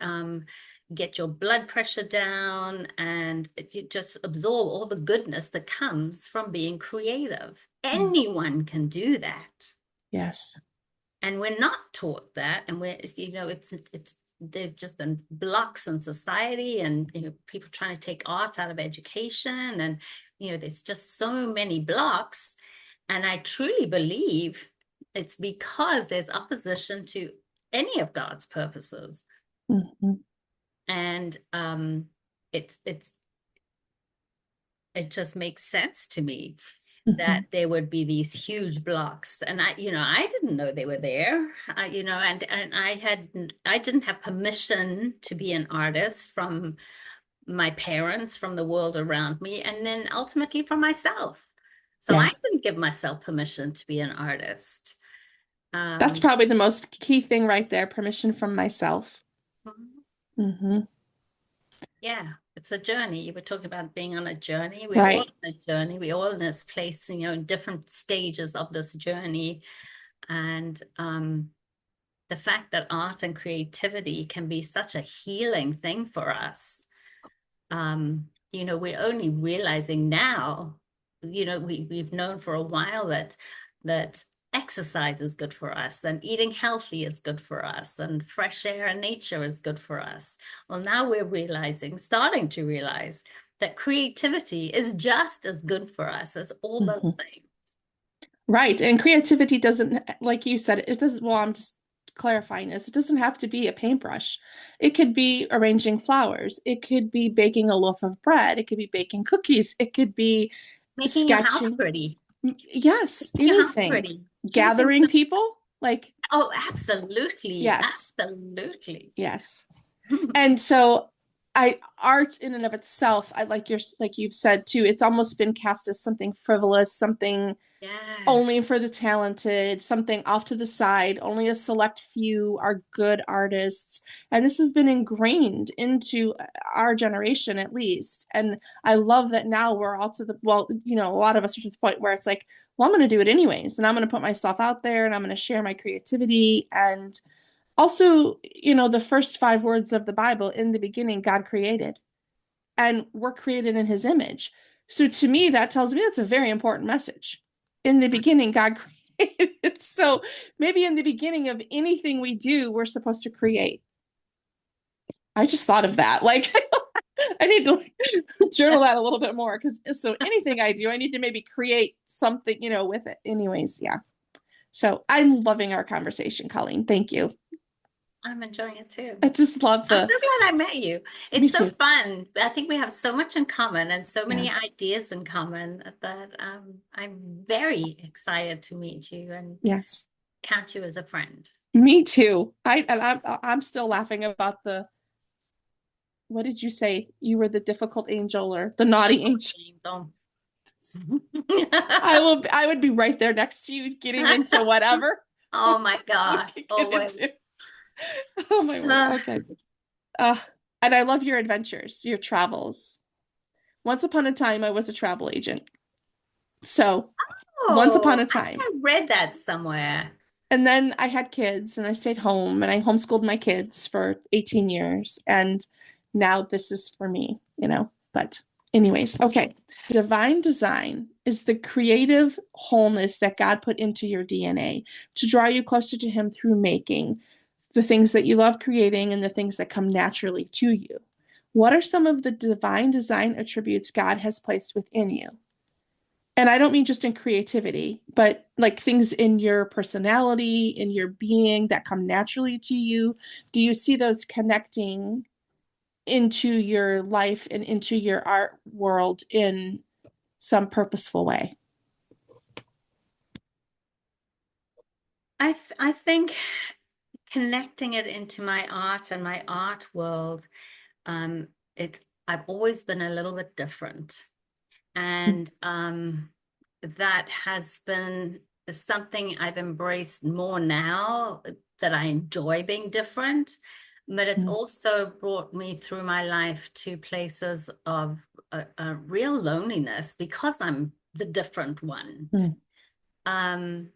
get your blood pressure down and you just absorb all the goodness that comes from being creative. Mm. Anyone can do that. Yes. And we're not taught that. And it's there's just been blocks in society and people trying to take art out of education and there's just so many blocks. And I truly believe it's because there's opposition to any of God's purposes. Mhm. And it's it just makes sense to me that Mhm. there would be these huge blocks. And I didn't know they were there. And I didn't have permission to be an artist from my parents, from the world around me, and then ultimately from myself. So I Yeah. didn't give myself permission to be an artist. That's Um, probably the most key thing right there, permission from myself. Hmm. yeah, it's a journey. You were talking about being on a journey. We're all Right. on a journey. We're all in this place, in different stages of this journey. And the fact that art and creativity can be such a healing thing for us. We're only realizing now, we've known for a while that exercise is good for us, and eating healthy is good for us, and fresh air and nature is good for us. Well, now we're starting to realize that creativity is just as good for us as all those Mhm. things. Right. And creativity doesn't, like you said, it doesn't, well, I'm just clarifying this. It doesn't have to be a paintbrush. It could be arranging flowers. It could be baking a loaf of bread. It could be baking cookies. It could be Making your house sketching. pretty, Yes, making your house anything. pretty, choosing Gathering people. Like, oh, absolutely, yes, absolutely. yes. And so art in and of itself, I like you've said too, it's almost been cast as something frivolous, something Yes. only for the talented, something off to the side. Only a select few are good artists. And this has been ingrained into our generation, at least. And I love that now we're all to the, well, a lot of us are to the point where it's like, well, I'm going to do it anyways. And I'm going to put myself out there and I'm going to share my creativity. And also, the first 5 words of the Bible, in the beginning, God created, and we're created in his image. So to me, that tells me that's a very important message. In the beginning, God created. So maybe in the beginning of anything we do, we're supposed to create. I just thought of that. Like, I need to journal that a little bit more, because so anything I do, I need to maybe create something, with it. Anyways, yeah. So I'm loving our conversation, Colleen. Thank you. I'm enjoying it too. I just love I'm so the, glad I met you. me It's so too. fun. I think we have so much in common and so Yeah. many ideas in common that I'm very excited to meet you and Yes. count you as a friend. Me too. I'm still laughing about the, what did you say? You were the difficult angel or the naughty angel. I would be right there next to you getting into whatever Oh my we gosh, could get always. into. Oh my word. Okay. Uh, and I love your adventures, your travels. Once upon a time, I was a travel agent. So once upon Oh, a I time. think I read that somewhere. And then I had kids and I stayed home and I homeschooled my kids for 18 years. And now this is for me. But, anyways, okay. Divine design is the creative wholeness that God put into your DNA to draw you closer to Him through making the things that you love creating and the things that come naturally to you. What are some of the divine design attributes God has placed within you? And I don't mean just in creativity, but like things in your personality, in your being that come naturally to you. Do you see those connecting into your life and into your art world in some purposeful way? I think connecting it into my art and my art world, um, I've always been a little bit different. And that has been something I've embraced more now that I enjoy being different. But it's Mm, also brought me through my life to places of a real loneliness because I'm the different one. mm, Um,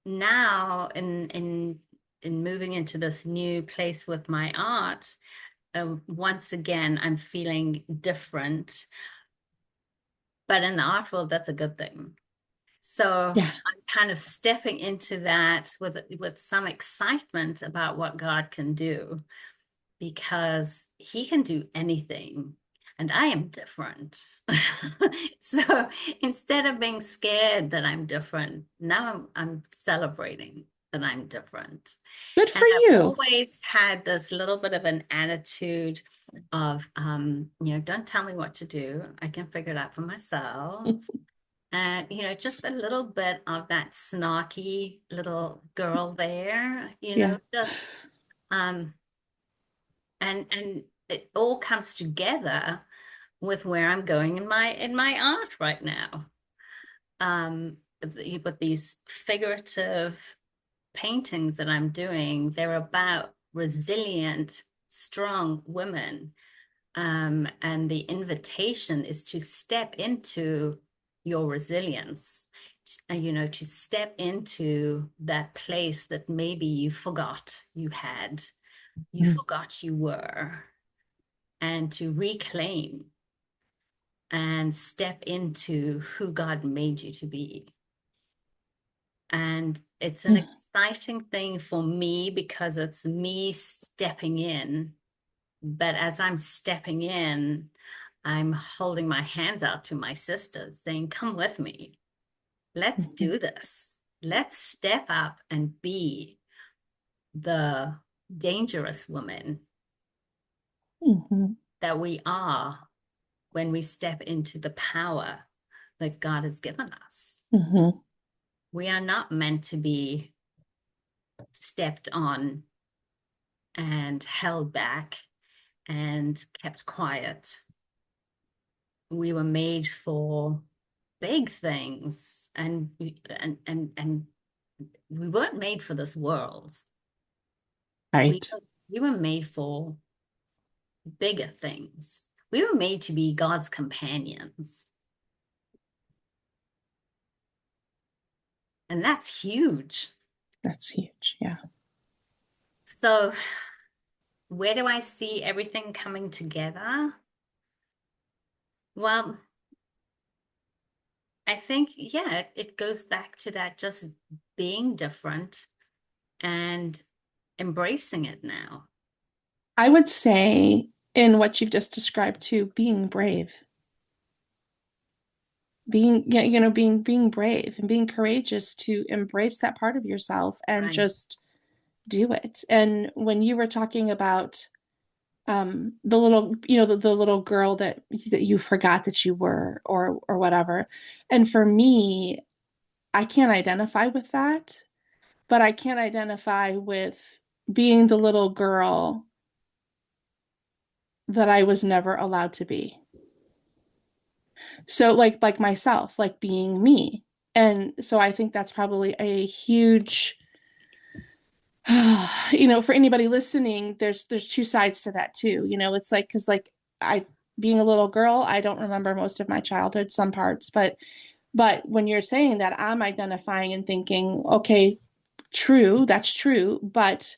Now in moving into this new place with my art, once again I'm feeling different, but in the art world that's a good thing. So yeah, I'm kind of stepping into that with some excitement about what God can do, because he can do anything and I am different. So instead of being scared that I'm different, now I'm celebrating that I'm different. good And for I've you. always had this little bit of an attitude of, don't tell me what to do. I can figure it out for myself. And, just a little bit of that snarky little girl there, Yeah, just, um, and it all comes together with where I'm going in my art right now. But these figurative paintings that I'm doing, they're about resilient, strong women. And the invitation is to step into your resilience, to step into that place that maybe you forgot you had, you forgot you were, and to reclaim and step into who God made you to be. And it's an exciting thing for me because it's me stepping in. But as I'm stepping in, I'm holding my hands out to my sisters saying, come with me. Let's do this. Let's step up and be the dangerous woman that we are when we step into the power that God has given us. We are not meant to be stepped on and held back and kept quiet. We were made for big things, and we weren't made for this world. Right. We were made for bigger things. We were made to be God's companions. And that's huge. That's huge. Yeah. So where do I see everything coming together? Well, I think, yeah, it goes back to that just being different and embracing it now. I would say in what you've just described too, being brave. Being brave and being courageous to embrace that part of yourself and Right. just do it. And when you were talking about the little, the little girl that you forgot that you were, or whatever. And for me, I can't identify with that, but I can't identify with being the little girl that I was never allowed to be. So like myself, like being me. And so I think that's probably a huge for anybody listening, there's two sides to that too. It's like, because like I being a little girl, I don't remember most of my childhood, some parts, but when you're saying that, I'm identifying and thinking, okay, true, that's true, but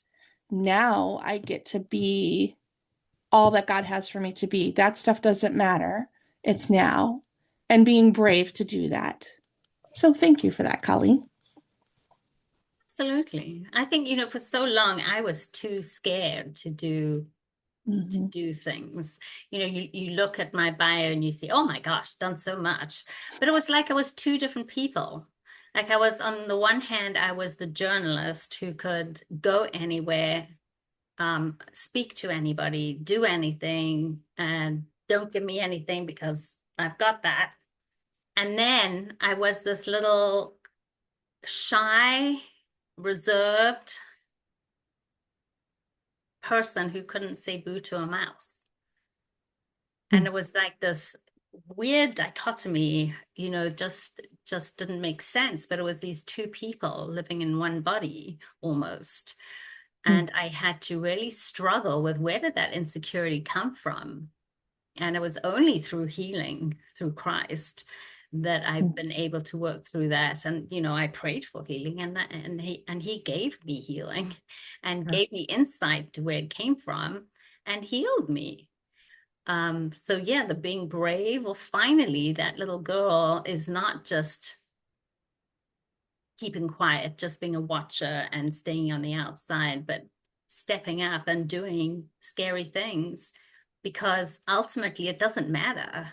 now I get to be all that God has for me to be. That stuff doesn't matter. It's now. And being brave to do that. So thank you for that, Colleen. Absolutely. I think, for so long I was too scared to do things. You look at my bio and you see, oh my gosh, done so much. But it was like I was two different people. Like I was, on the one hand, I was the journalist who could go anywhere, speak to anybody, do anything, and don't give me anything because I've got that. And then I was this little shy, reserved person who couldn't say boo to a mouse. And it was like this weird dichotomy, just didn't make sense. But it was these two people living in one body almost. And I had to really struggle with, where did that insecurity come from? And it was only through healing, through Christ, that I've been able to work through that. And I prayed for healing, and he gave me healing and gave me insight to where it came from and healed me. So yeah, the being brave, well, finally, that little girl is not just keeping quiet, just being a watcher and staying on the outside, but stepping up and doing scary things, because ultimately it doesn't matter.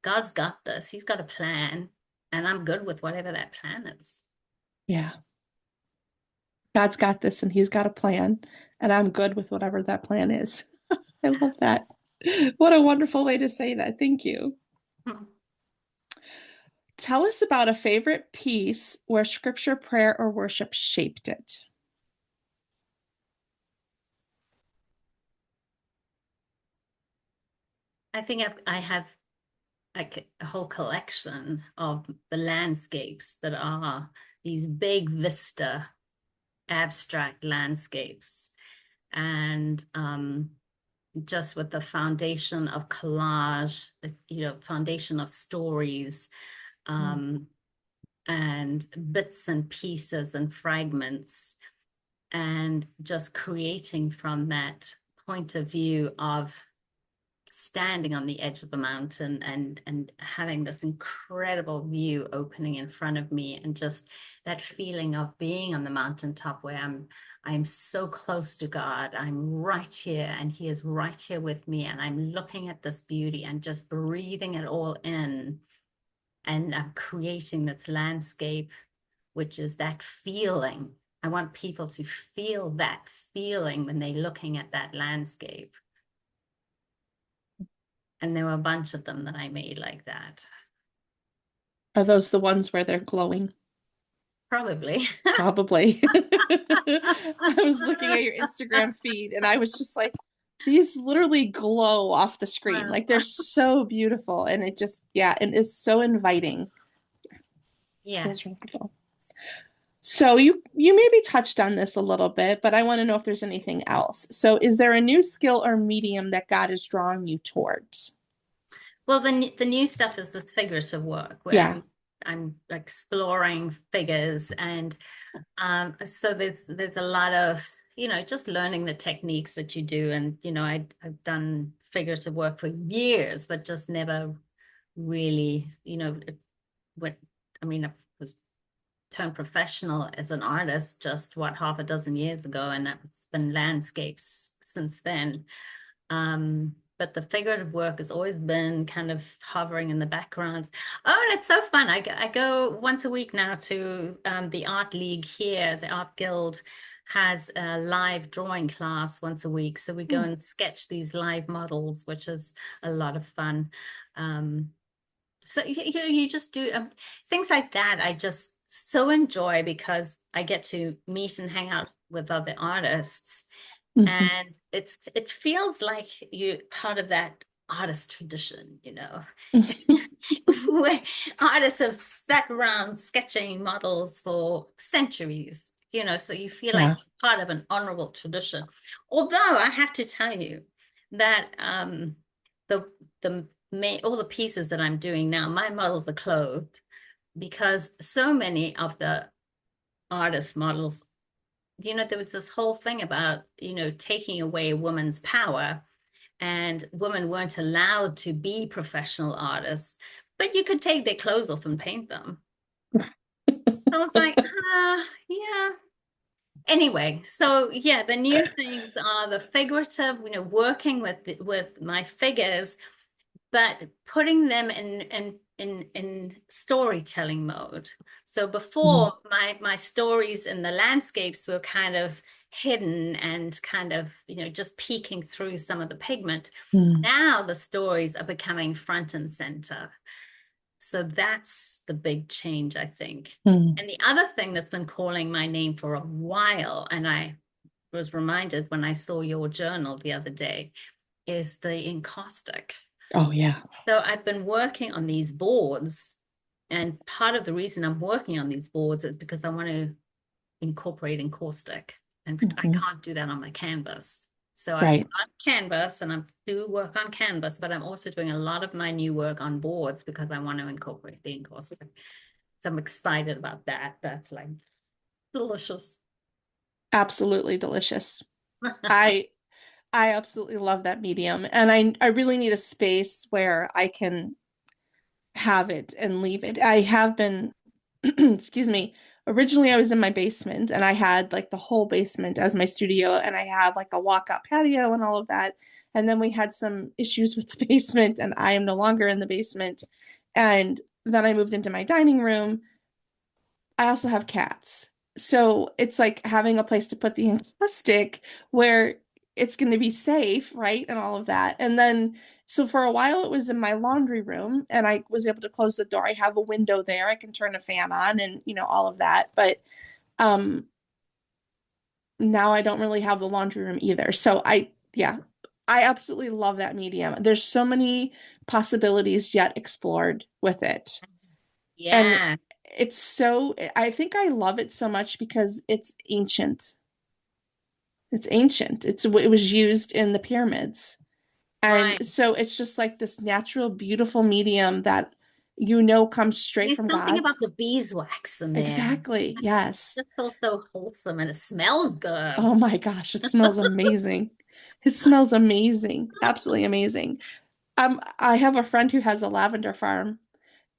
God's got this. He's got a plan, and I'm good with whatever that plan is. Yeah. God's got this and he's got a plan, and I'm good with whatever that plan is. I love that. What a wonderful way to say that. Thank you. Tell us about a favorite piece where scripture, prayer, or worship shaped it. I think I have like a whole collection of the landscapes that are these big vista abstract landscapes, and just with the foundation of collage, foundation of stories, and bits and pieces and fragments, and just creating from that point of view of standing on the edge of a mountain and having this incredible view opening in front of me, and just that feeling of being on the mountaintop where I'm so close to God. I'm right here and he is right here with me, and I'm looking at this beauty and just breathing it all in, and I'm creating this landscape, which is that feeling. I want people to feel that feeling when they're looking at that landscape. And there were a bunch of them that I made like that. Are those the ones where they're glowing? Probably. Probably. I was looking at your Instagram feed and I was just like, these literally glow off the screen. Well, Like they're so beautiful. And it just, yeah, and is so inviting. Feels yes. really cool. So you maybe touched on this a little bit, but I want to know if there's anything else. So is there a new skill or medium that God is drawing you towards? Well, the new stuff is this figurative work where Yeah. I'm exploring figures, and so there's a lot of, just learning the techniques that you do. And I've done figurative work for years, but just never really, what I mean, I was turned professional as an artist just what, half a dozen years ago, and that's been landscapes since then. But the figurative work has always been kind of hovering in the background. Oh, and it's so fun. I go once a week now to the Art League here. The Art Guild has a live drawing class once a week. So we go Hmm. and sketch these live models, which is a lot of fun. Um, so you just do things like that. I just so enjoy because I get to meet and hang out with other artists, Mhm. and it feels like you're part of that artist tradition, where artists have sat around sketching models for centuries, so you feel like Yeah. you're part of an honorable tradition. Although I have to tell you that the all the pieces that I'm doing now, my models are clothed, because so many of the artist models, there was this whole thing about, taking away a woman's power, and women weren't allowed to be professional artists, but you could take their clothes off and paint them. I was like, yeah. Anyway, so yeah, the new things are the figurative, working with my figures, but putting them in storytelling mode. So Mm. before, my stories in the landscapes were kind of hidden and kind of, just peeking through some of the pigment. Mm. Now the stories are becoming front and center. So that's the big change, I think. Mm. And the other thing that's been calling my name for a while, and I was reminded when I saw your journal the other day, is the encaustic. Oh yeah. So I've been working on these boards, and part of the reason I'm working on these boards is because I want to incorporate encaustic, and I Mhm. can't do that on my canvas. So I've Right. got canvas and I do work on canvas, but I'm also doing a lot of my new work on boards because I want to incorporate the encaustic. So I'm excited about that. That's like delicious. Absolutely delicious. I I absolutely love that medium. And I really need a space where I can have it and leave it. I have been, excuse me, originally I was in my basement and I had like the whole basement as my studio and I had like a walkout patio and all of that. And then we had some issues with the basement and I am no longer in the basement. And then I moved into my dining room. I also have cats. So it's like having a place to put the stick where it's going to be safe, right? And all of that. And then, so for a while it was in my laundry room and I was able to close the door. I have a window there. I can turn a fan on and, all of that. But um now I don't really have the laundry room either. So yeah, I absolutely love that medium. There's so many possibilities yet explored with it. And Yeah, I think I love it so much because it's ancient. It's ancient. It was used in the pyramids. And right. so it's just like this natural, beautiful medium that, comes straight There's from something God. about the beeswax in there. Exactly. Yes. Just feels so wholesome and it smells good. Oh my gosh, it smells amazing. It smells amazing. Absolutely amazing. I have a friend who has a lavender farm,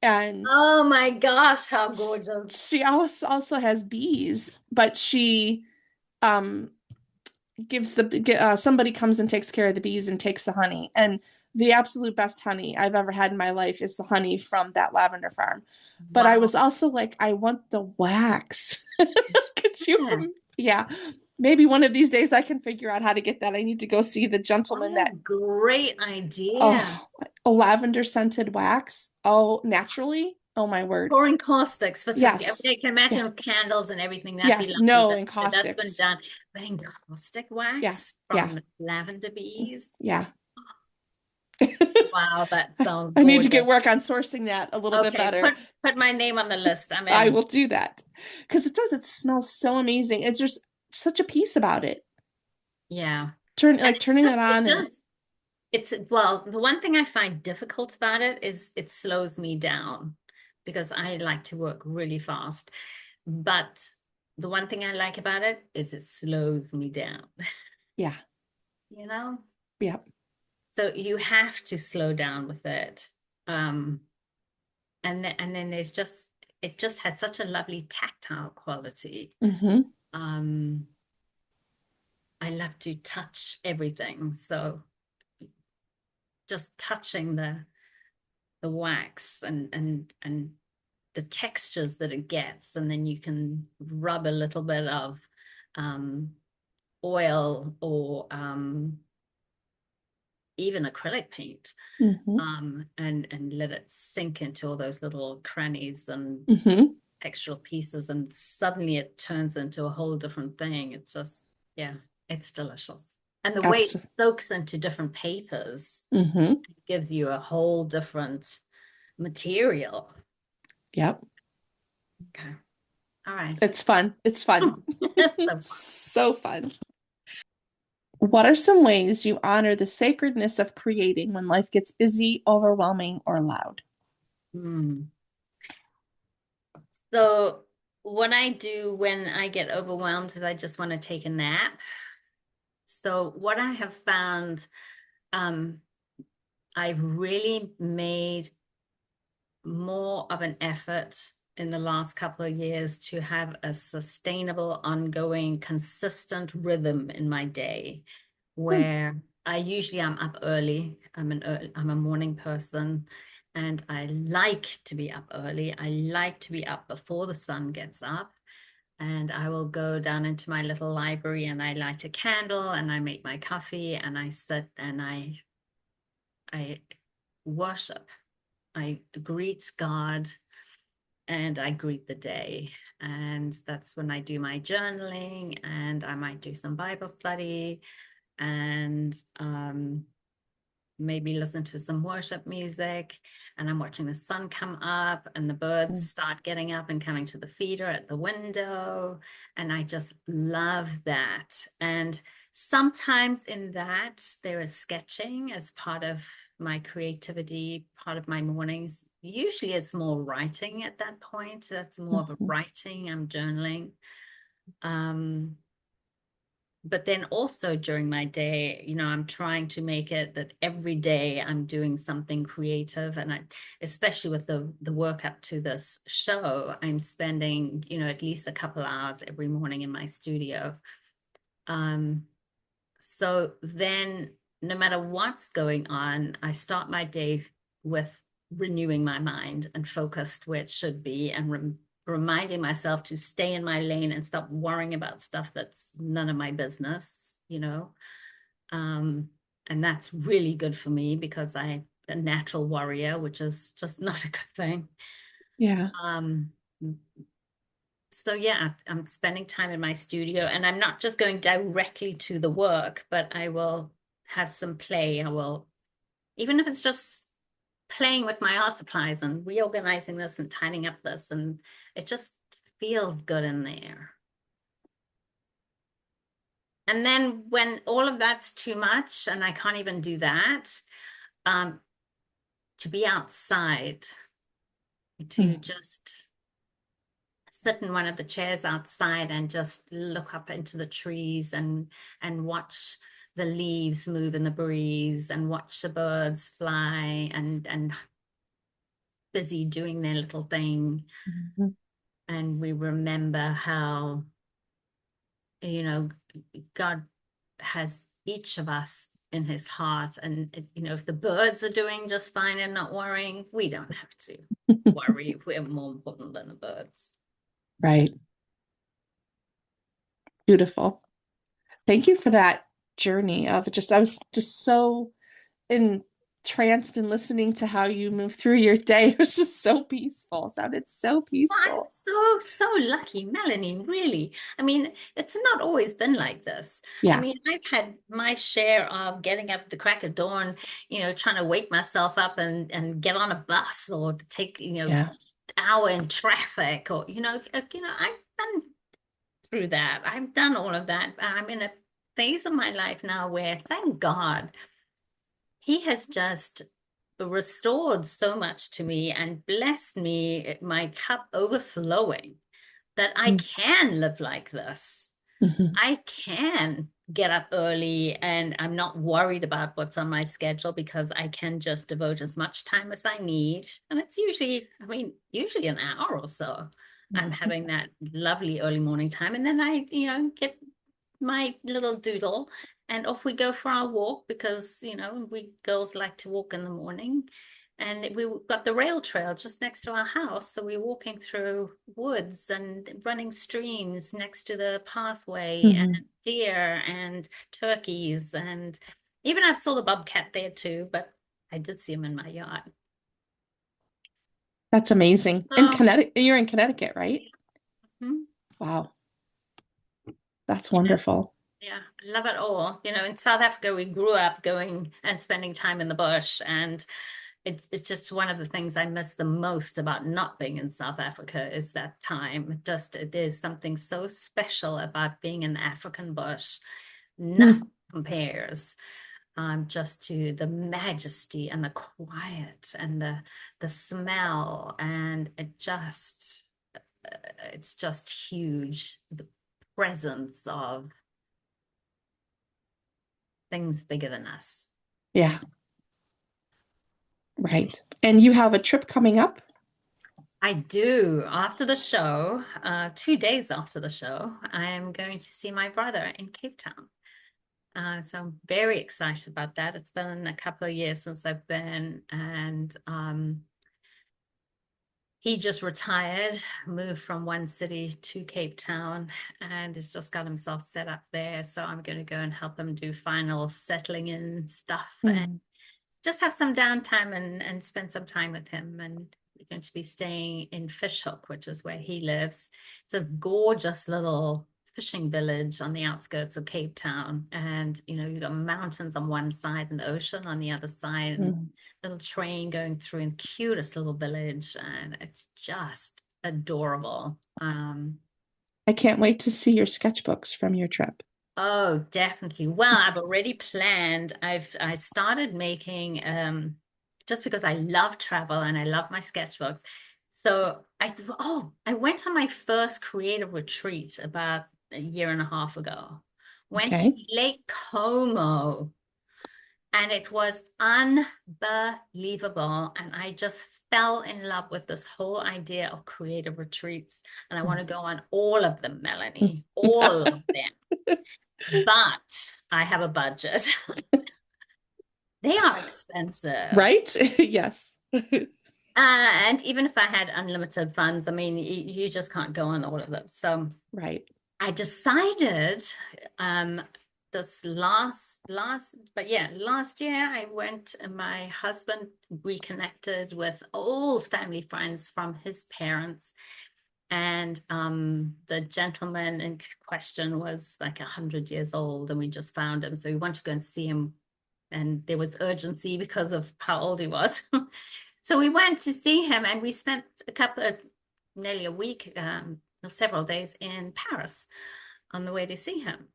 and Oh my gosh, how gorgeous. she also has bees, but she um gives somebody comes and takes care of the bees and takes the honey. And the absolute best honey I've ever had in my life is the honey from that lavender farm. But I Wow. was also like, I want the wax. Could you? Yeah. Yeah. Maybe one of these days I can figure out how to get that. I need to go see the What gentleman a that, great idea. oh, a lavender scented wax. Oh, naturally. Oh my word. Pouring caustics for some, Yes. I can Yeah. imagine with candles and everything, that'd be Yes. lovely, No, but in that's been caustics. done. But in caustic Yeah. wax Yeah. from lavender bees. Yeah. Wow, that sounds I need to get gorgeous. work on sourcing that a little bit Okay, better. put my name on the list. I'm I in. will do that because it does. It smells so amazing. It's just such a piece about it. Yeah. Turning that It on and does. It's well, the one thing I find difficult about it is it slows me down because I like to work really fast. But the one thing I like about it is it slows me down, yeah, you know? yeah. So you have to slow down with it. Um, and then there's just it just has such a lovely tactile quality. Mm-hmm. Um, I love to touch everything. So just touching the wax and the textures that it gets, and then you can rub a little bit of um, oil or even acrylic paint, Mm-hmm. and let it sink into all those little crannies and Mm-hmm. textural pieces, and suddenly it turns into a whole different thing. It's just, yeah, it's delicious. And the way it Absolutely. soaks into different papers Mm-hmm. gives you a whole different material. Yep. Okay. All right. It's fun. It's fun. It's so It's fun. so fun. What are some ways you honor the sacredness of creating when life gets busy, overwhelming, or loud? Mm. So what I do when I get overwhelmed is I just want to take a nap. So what I have found, um, I've really made more of an effort in the last couple of years to have a sustainable, ongoing, consistent rhythm in my day Hmm. where I usually am up early. I'm a morning person and I like to be up early. I like to be up before the sun gets up. And I will go down into my little library and I light a candle and I make my coffee and I sit and I worship. I greet God and I greet the day. And that's when I do my journaling and I might do some Bible study and maybe listen to some worship music. And I'm watching the sun come up and the birds Hmm. start getting up and coming to the feeder at the window. And I just love that. And sometimes in that, there is sketching as part of my creativity, part of my mornings. Usually it's more writing at that point. That's more of a Mhm. writing, I'm journaling. Um, but then also during my day, I'm trying to make it that every day I'm doing something creative. And especially with the work up to this show, I'm spending, at least a couple hours every morning in my studio. Um, so then no matter what's going on, I start my day with renewing my mind and focused where it should be and reminding myself to stay in my lane and stop worrying about stuff that's none of my business. Um, and that's really good for me because I'm a natural worrier, which is just not a good thing. Yeah. Um, so yeah, I'm spending time in my studio and I'm not just going directly to the work, but I will have some play. I will, even if it's just playing with my art supplies and reorganizing this and tidying up this, and it just feels good in there. And then when all of that's too much and I can't even do that, um, to be outside to just sit in one of the chairs outside and just look up into the trees and watch the leaves move in the breeze and watch the birds fly and busy doing their little thing. Mhm. And we remember how, God has each of us in his heart. And, if the birds are doing just fine and not worrying, we don't have to worry. We're more important than the birds. Right. Beautiful. Thank you for that journey of just, I was just so entranced in listening to how you move through your day. It was just so peaceful. It sounded so Well, I'm peaceful. so lucky, Melanie, really. I mean, it's not always been like this. I Yeah. mean, I've had my share of getting up at the crack of dawn, trying to wake myself up and get on a bus or to take, Yeah. hour in traffic or, I've been through that. I've done all of that. I'm in a phase of my life now where, thank God, he has just restored so much to me and blessed me, my cup overflowing, that I can live like this. Mm-hmm. I can get up early and I'm not worried about what's on my schedule because I can just devote as much time as I need. And it's usually, usually an hour or so. I'm having that lovely early morning time. And then I, get my little doodle and off we go for our walk because, we girls like to walk in the morning. And we've got the rail trail just next to our house. So we're walking through woods and running streams next to the pathway and Mm-hmm. deer and turkeys. And even I saw the bobcat there too, but I did see him in my yard. That's amazing. In So, Connecticut, you're in Connecticut, right? mhm, Wow. That's yeah, wonderful. yeah, I love it all. In South Africa, we grew up going and spending time in the bush, and it's just one of the things I miss the most about not being in South Africa is that time. Just there's something so special about being in the African bush. Mm. Nothing compares just to the majesty and the quiet and the smell, and it's just huge. The presence of things bigger than us. Yeah, right. And you have a trip coming up? I do. After the show, 2 days after the show, I am going to see my brother in Cape Town. So I'm very excited about that. It's been a couple of years since I've been, and he just retired, moved from one city to Cape Town, and has just got himself set up there. So I'm going to go and help him do final settling in stuff and Mm. just have some downtime and spend some time with him. And we're going to be staying in Fishhook, which is where he lives. It's this gorgeous little fishing village on the outskirts of Cape Town. And, you've got mountains on one side and the ocean on the other side, and Mm. little train going through and cutest little village. And it's just adorable. I can't wait to see your sketchbooks from your trip. Oh, definitely. Well, I've already planned. I started making just because I love travel and I love my sketchbooks. So I went on my first creative retreat about a year and a half ago. Went to Okay. Lake Como and it was unbelievable. And I just fell in love with this whole idea of creative retreats. And I want to go on all of them, Melanie, all of them. But I have a budget. They are expensive. Right? Yes. And even if I had unlimited funds, you just can't go on all of them. So Right. I decided um, this last year I went and my husband reconnected with old family friends from his parents. And the gentleman in question was like 100 years old, and we just found him. So we wanted to go and see him, and there was urgency because of how old he was. So we went to see him, and we spent nearly a week, or several days in Paris on the way to see him.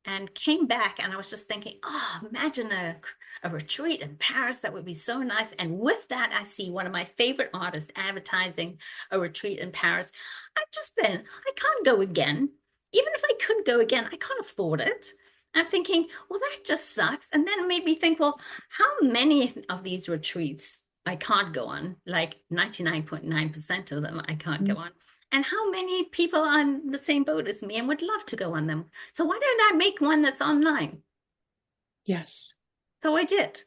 and came back, and I was just thinking, oh, imagine a retreat in Paris. That would be so nice. And with that, I see one of my favorite artists advertising a retreat in Paris. I can't go again. Even if I could go again, I can't afford it. I'm thinking, well, that just sucks. And then it made me think, well, how many of these retreats I can't go on? Like 99.9% of them I can't go on. And how many people are on the same boat as me and would love to go on them? So why don't I make one that's online? Yes. So I did.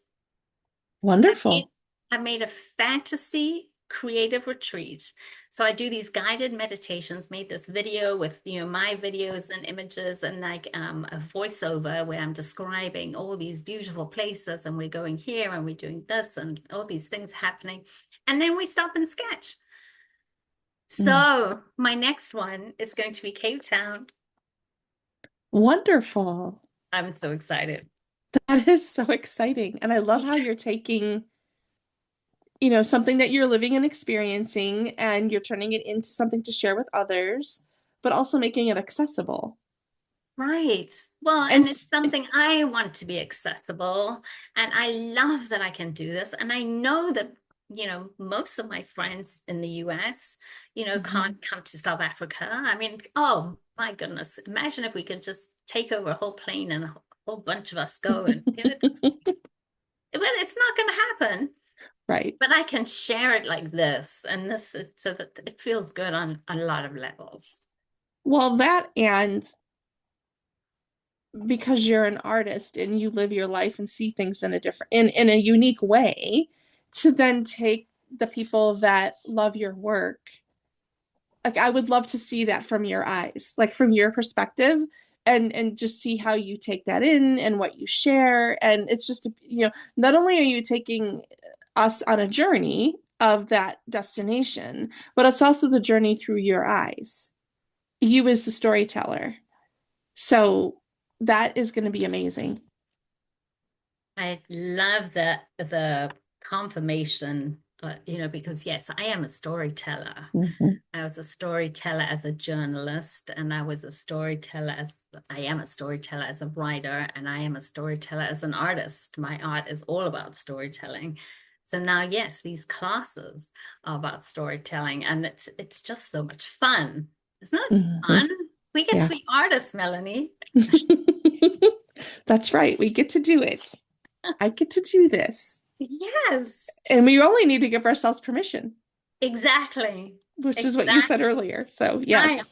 Wonderful. I made a fantasy creative retreat. So I do these guided meditations, made this video with, my videos and images and like a voiceover where I'm describing all these beautiful places and we're going here and we're doing this and all these things happening. And then we stop and sketch. So my next one is going to be Cape Town. Wonderful. I'm so excited. That is so exciting. And I love how you're taking, something that you're living and experiencing, and you're turning it into something to share with others, but also making it accessible. Right. Well, And and it's something I want to be accessible. And I love that I can do this. And I know that, most of my friends in the US, can't come to South Africa. I mean, oh my goodness. Imagine if we could just take over a whole plane and a whole bunch of us go and it's not going to happen. right. But I can share it like this and this so that it feels good on a lot of levels. Well, that, and because you're an artist and you live your life and see things in a unique way, to then take the people that love your work, like I would love to see that from your eyes, like from your perspective, and just see how you take that in and what you share. And it's just, not only are you taking us on a journey of that destination, but it's also the journey through your eyes, you as the storyteller. So that is going to be amazing. I love the confirmation, because yes, I am a storyteller. I was a storyteller as a journalist, and I am a storyteller as a writer, and I am a storyteller as an artist. My art is all about storytelling. So now, yes, these classes are about storytelling, and it's just so much fun. Isn't it fun? We get to be artists, Melanie. That's right. We get to do it. I get to do this. Yes. And we only need to give ourselves permission. Exactly. Which is what you said earlier. So, yes.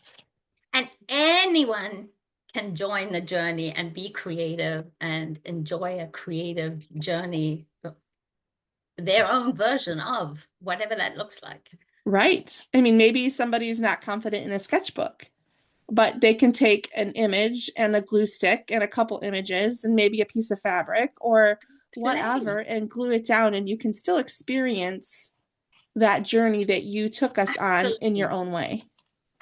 And anyone can join the journey and be creative and enjoy a creative journey, their own version of whatever that looks like. Right. I mean, maybe somebody's not confident in a sketchbook, but they can take an image and a glue stick and a couple images and maybe a piece of fabric or whatever and glue it down, and you can still experience that journey that you took us on in your own way.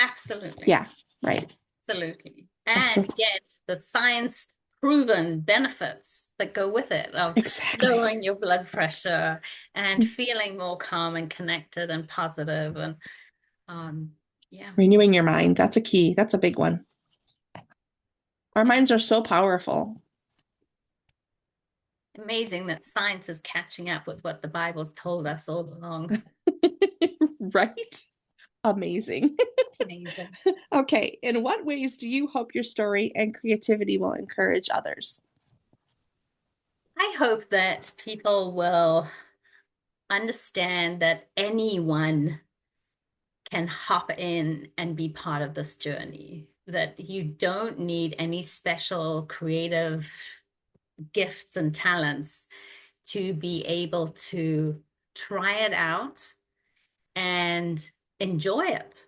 Absolutely. Yeah, right. Absolutely. And get the science proven benefits that go with it of lowering your blood pressure and feeling more calm and connected and positive and renewing your mind. That's a key. That's a big one. Our minds are so powerful. Amazing that science is catching up with what the Bible's told us all along. Right? Amazing. Amazing. Okay. In what ways do you hope your story and creativity will encourage others? I hope that people will understand that anyone can hop in and be part of this journey, that you don't need any special creative gifts and talents to be able to try it out and enjoy it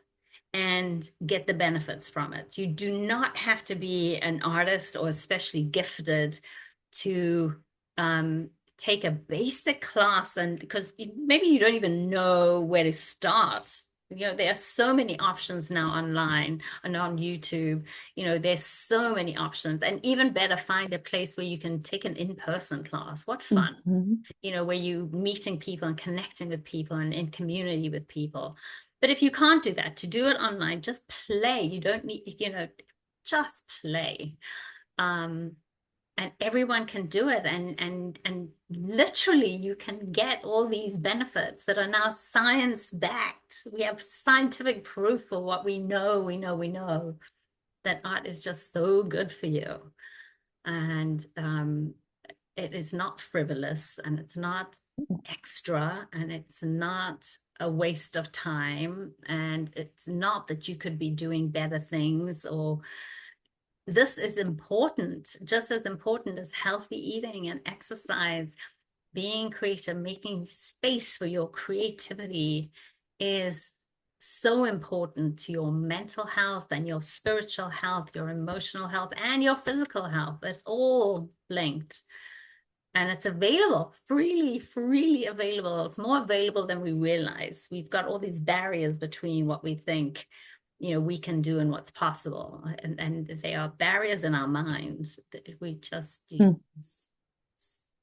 and get the benefits from it. You do not have to be an artist or especially gifted to take a basic class, and because maybe you don't even know where to start. There are so many options now online and on YouTube. There's so many options, and even better, find a place where you can take an in-person class. What fun. Where you meeting people and connecting with people and in community with people. But if you can't do that, to do it online, just play. You don't need, just play. Um, and everyone can do it, and literally you can get all these benefits that are now science backed. We have scientific proof for what we know that art is just so good for you. And it is not frivolous, and it's not extra, and it's not a waste of time, and it's not that you could be doing better things. Or this is important, just as important as healthy eating and exercise. Being creative, making space for your creativity is so important to your mental health and your spiritual health, your emotional health, and your physical health. It's all linked. And it's available, freely available. It's more available than we realize. We've got all these barriers between what we think, we can do and what's possible. And they are barriers in our minds that we just Hmm.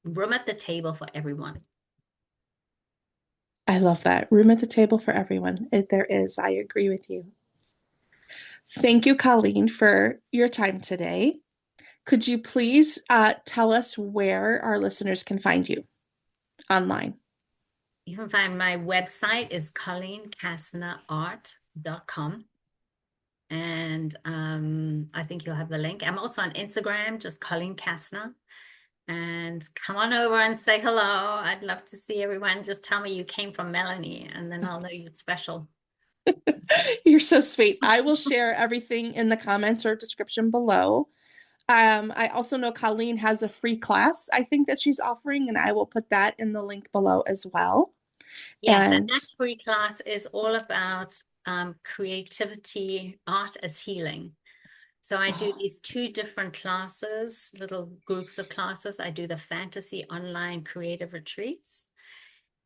room at the table for everyone. I love that. Room at the table for everyone. There is. I agree with you. Thank you, Colleen, for your time today. Could you please tell us where our listeners can find you online? You can find my website is colleenkastnerart.com. And I think you'll have the link. I'm also on Instagram, just Colleen Kastner. And come on over and say hello. I'd love to see everyone. Just tell me you came from Melanie, and then I'll know you're special. You're so sweet. I will share everything in the comments or description below. I also know Colleen has a free class, I think, that she's offering, and I will put that in the link below as well. Yes, and And that free class is all about creativity, art as healing. So I do oh, these two different classes, little groups of classes. I do the fantasy online creative retreats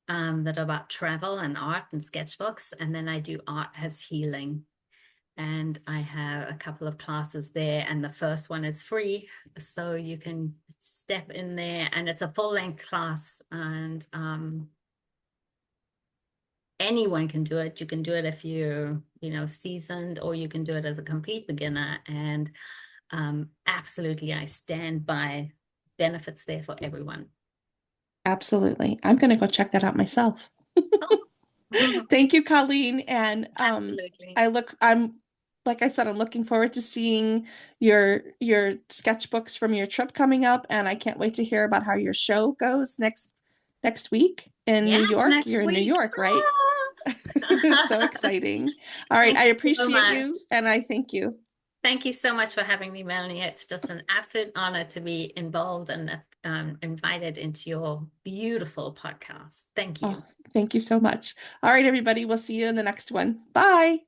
that are about travel and art and sketchbooks. And then I do art as healing. And I have a couple of classes there. And the first one is free. So you can step in there, and it's a full-length class. And anyone can do it. You can do it if you're, seasoned, or you can do it as a complete beginner. And absolutely, I stand by benefits there for everyone. absolutely. I'm going to go check that out myself. Oh, Thank you, Colleen. And absolutely. I'm like I said, I'm looking forward to seeing your sketchbooks from your trip coming up, and I can't wait to hear about how your show goes next week in New Yes, York. next You're in New week. York, right? So Ah! exciting. All right, Thank I you so appreciate much. you and I thank you. Thank you so much for having me, Melanie. It's just an absolute honor to be involved and invited into your beautiful podcast. Thank Oh, you. thank you so much. All right, everybody, we'll see you in the next one. Bye.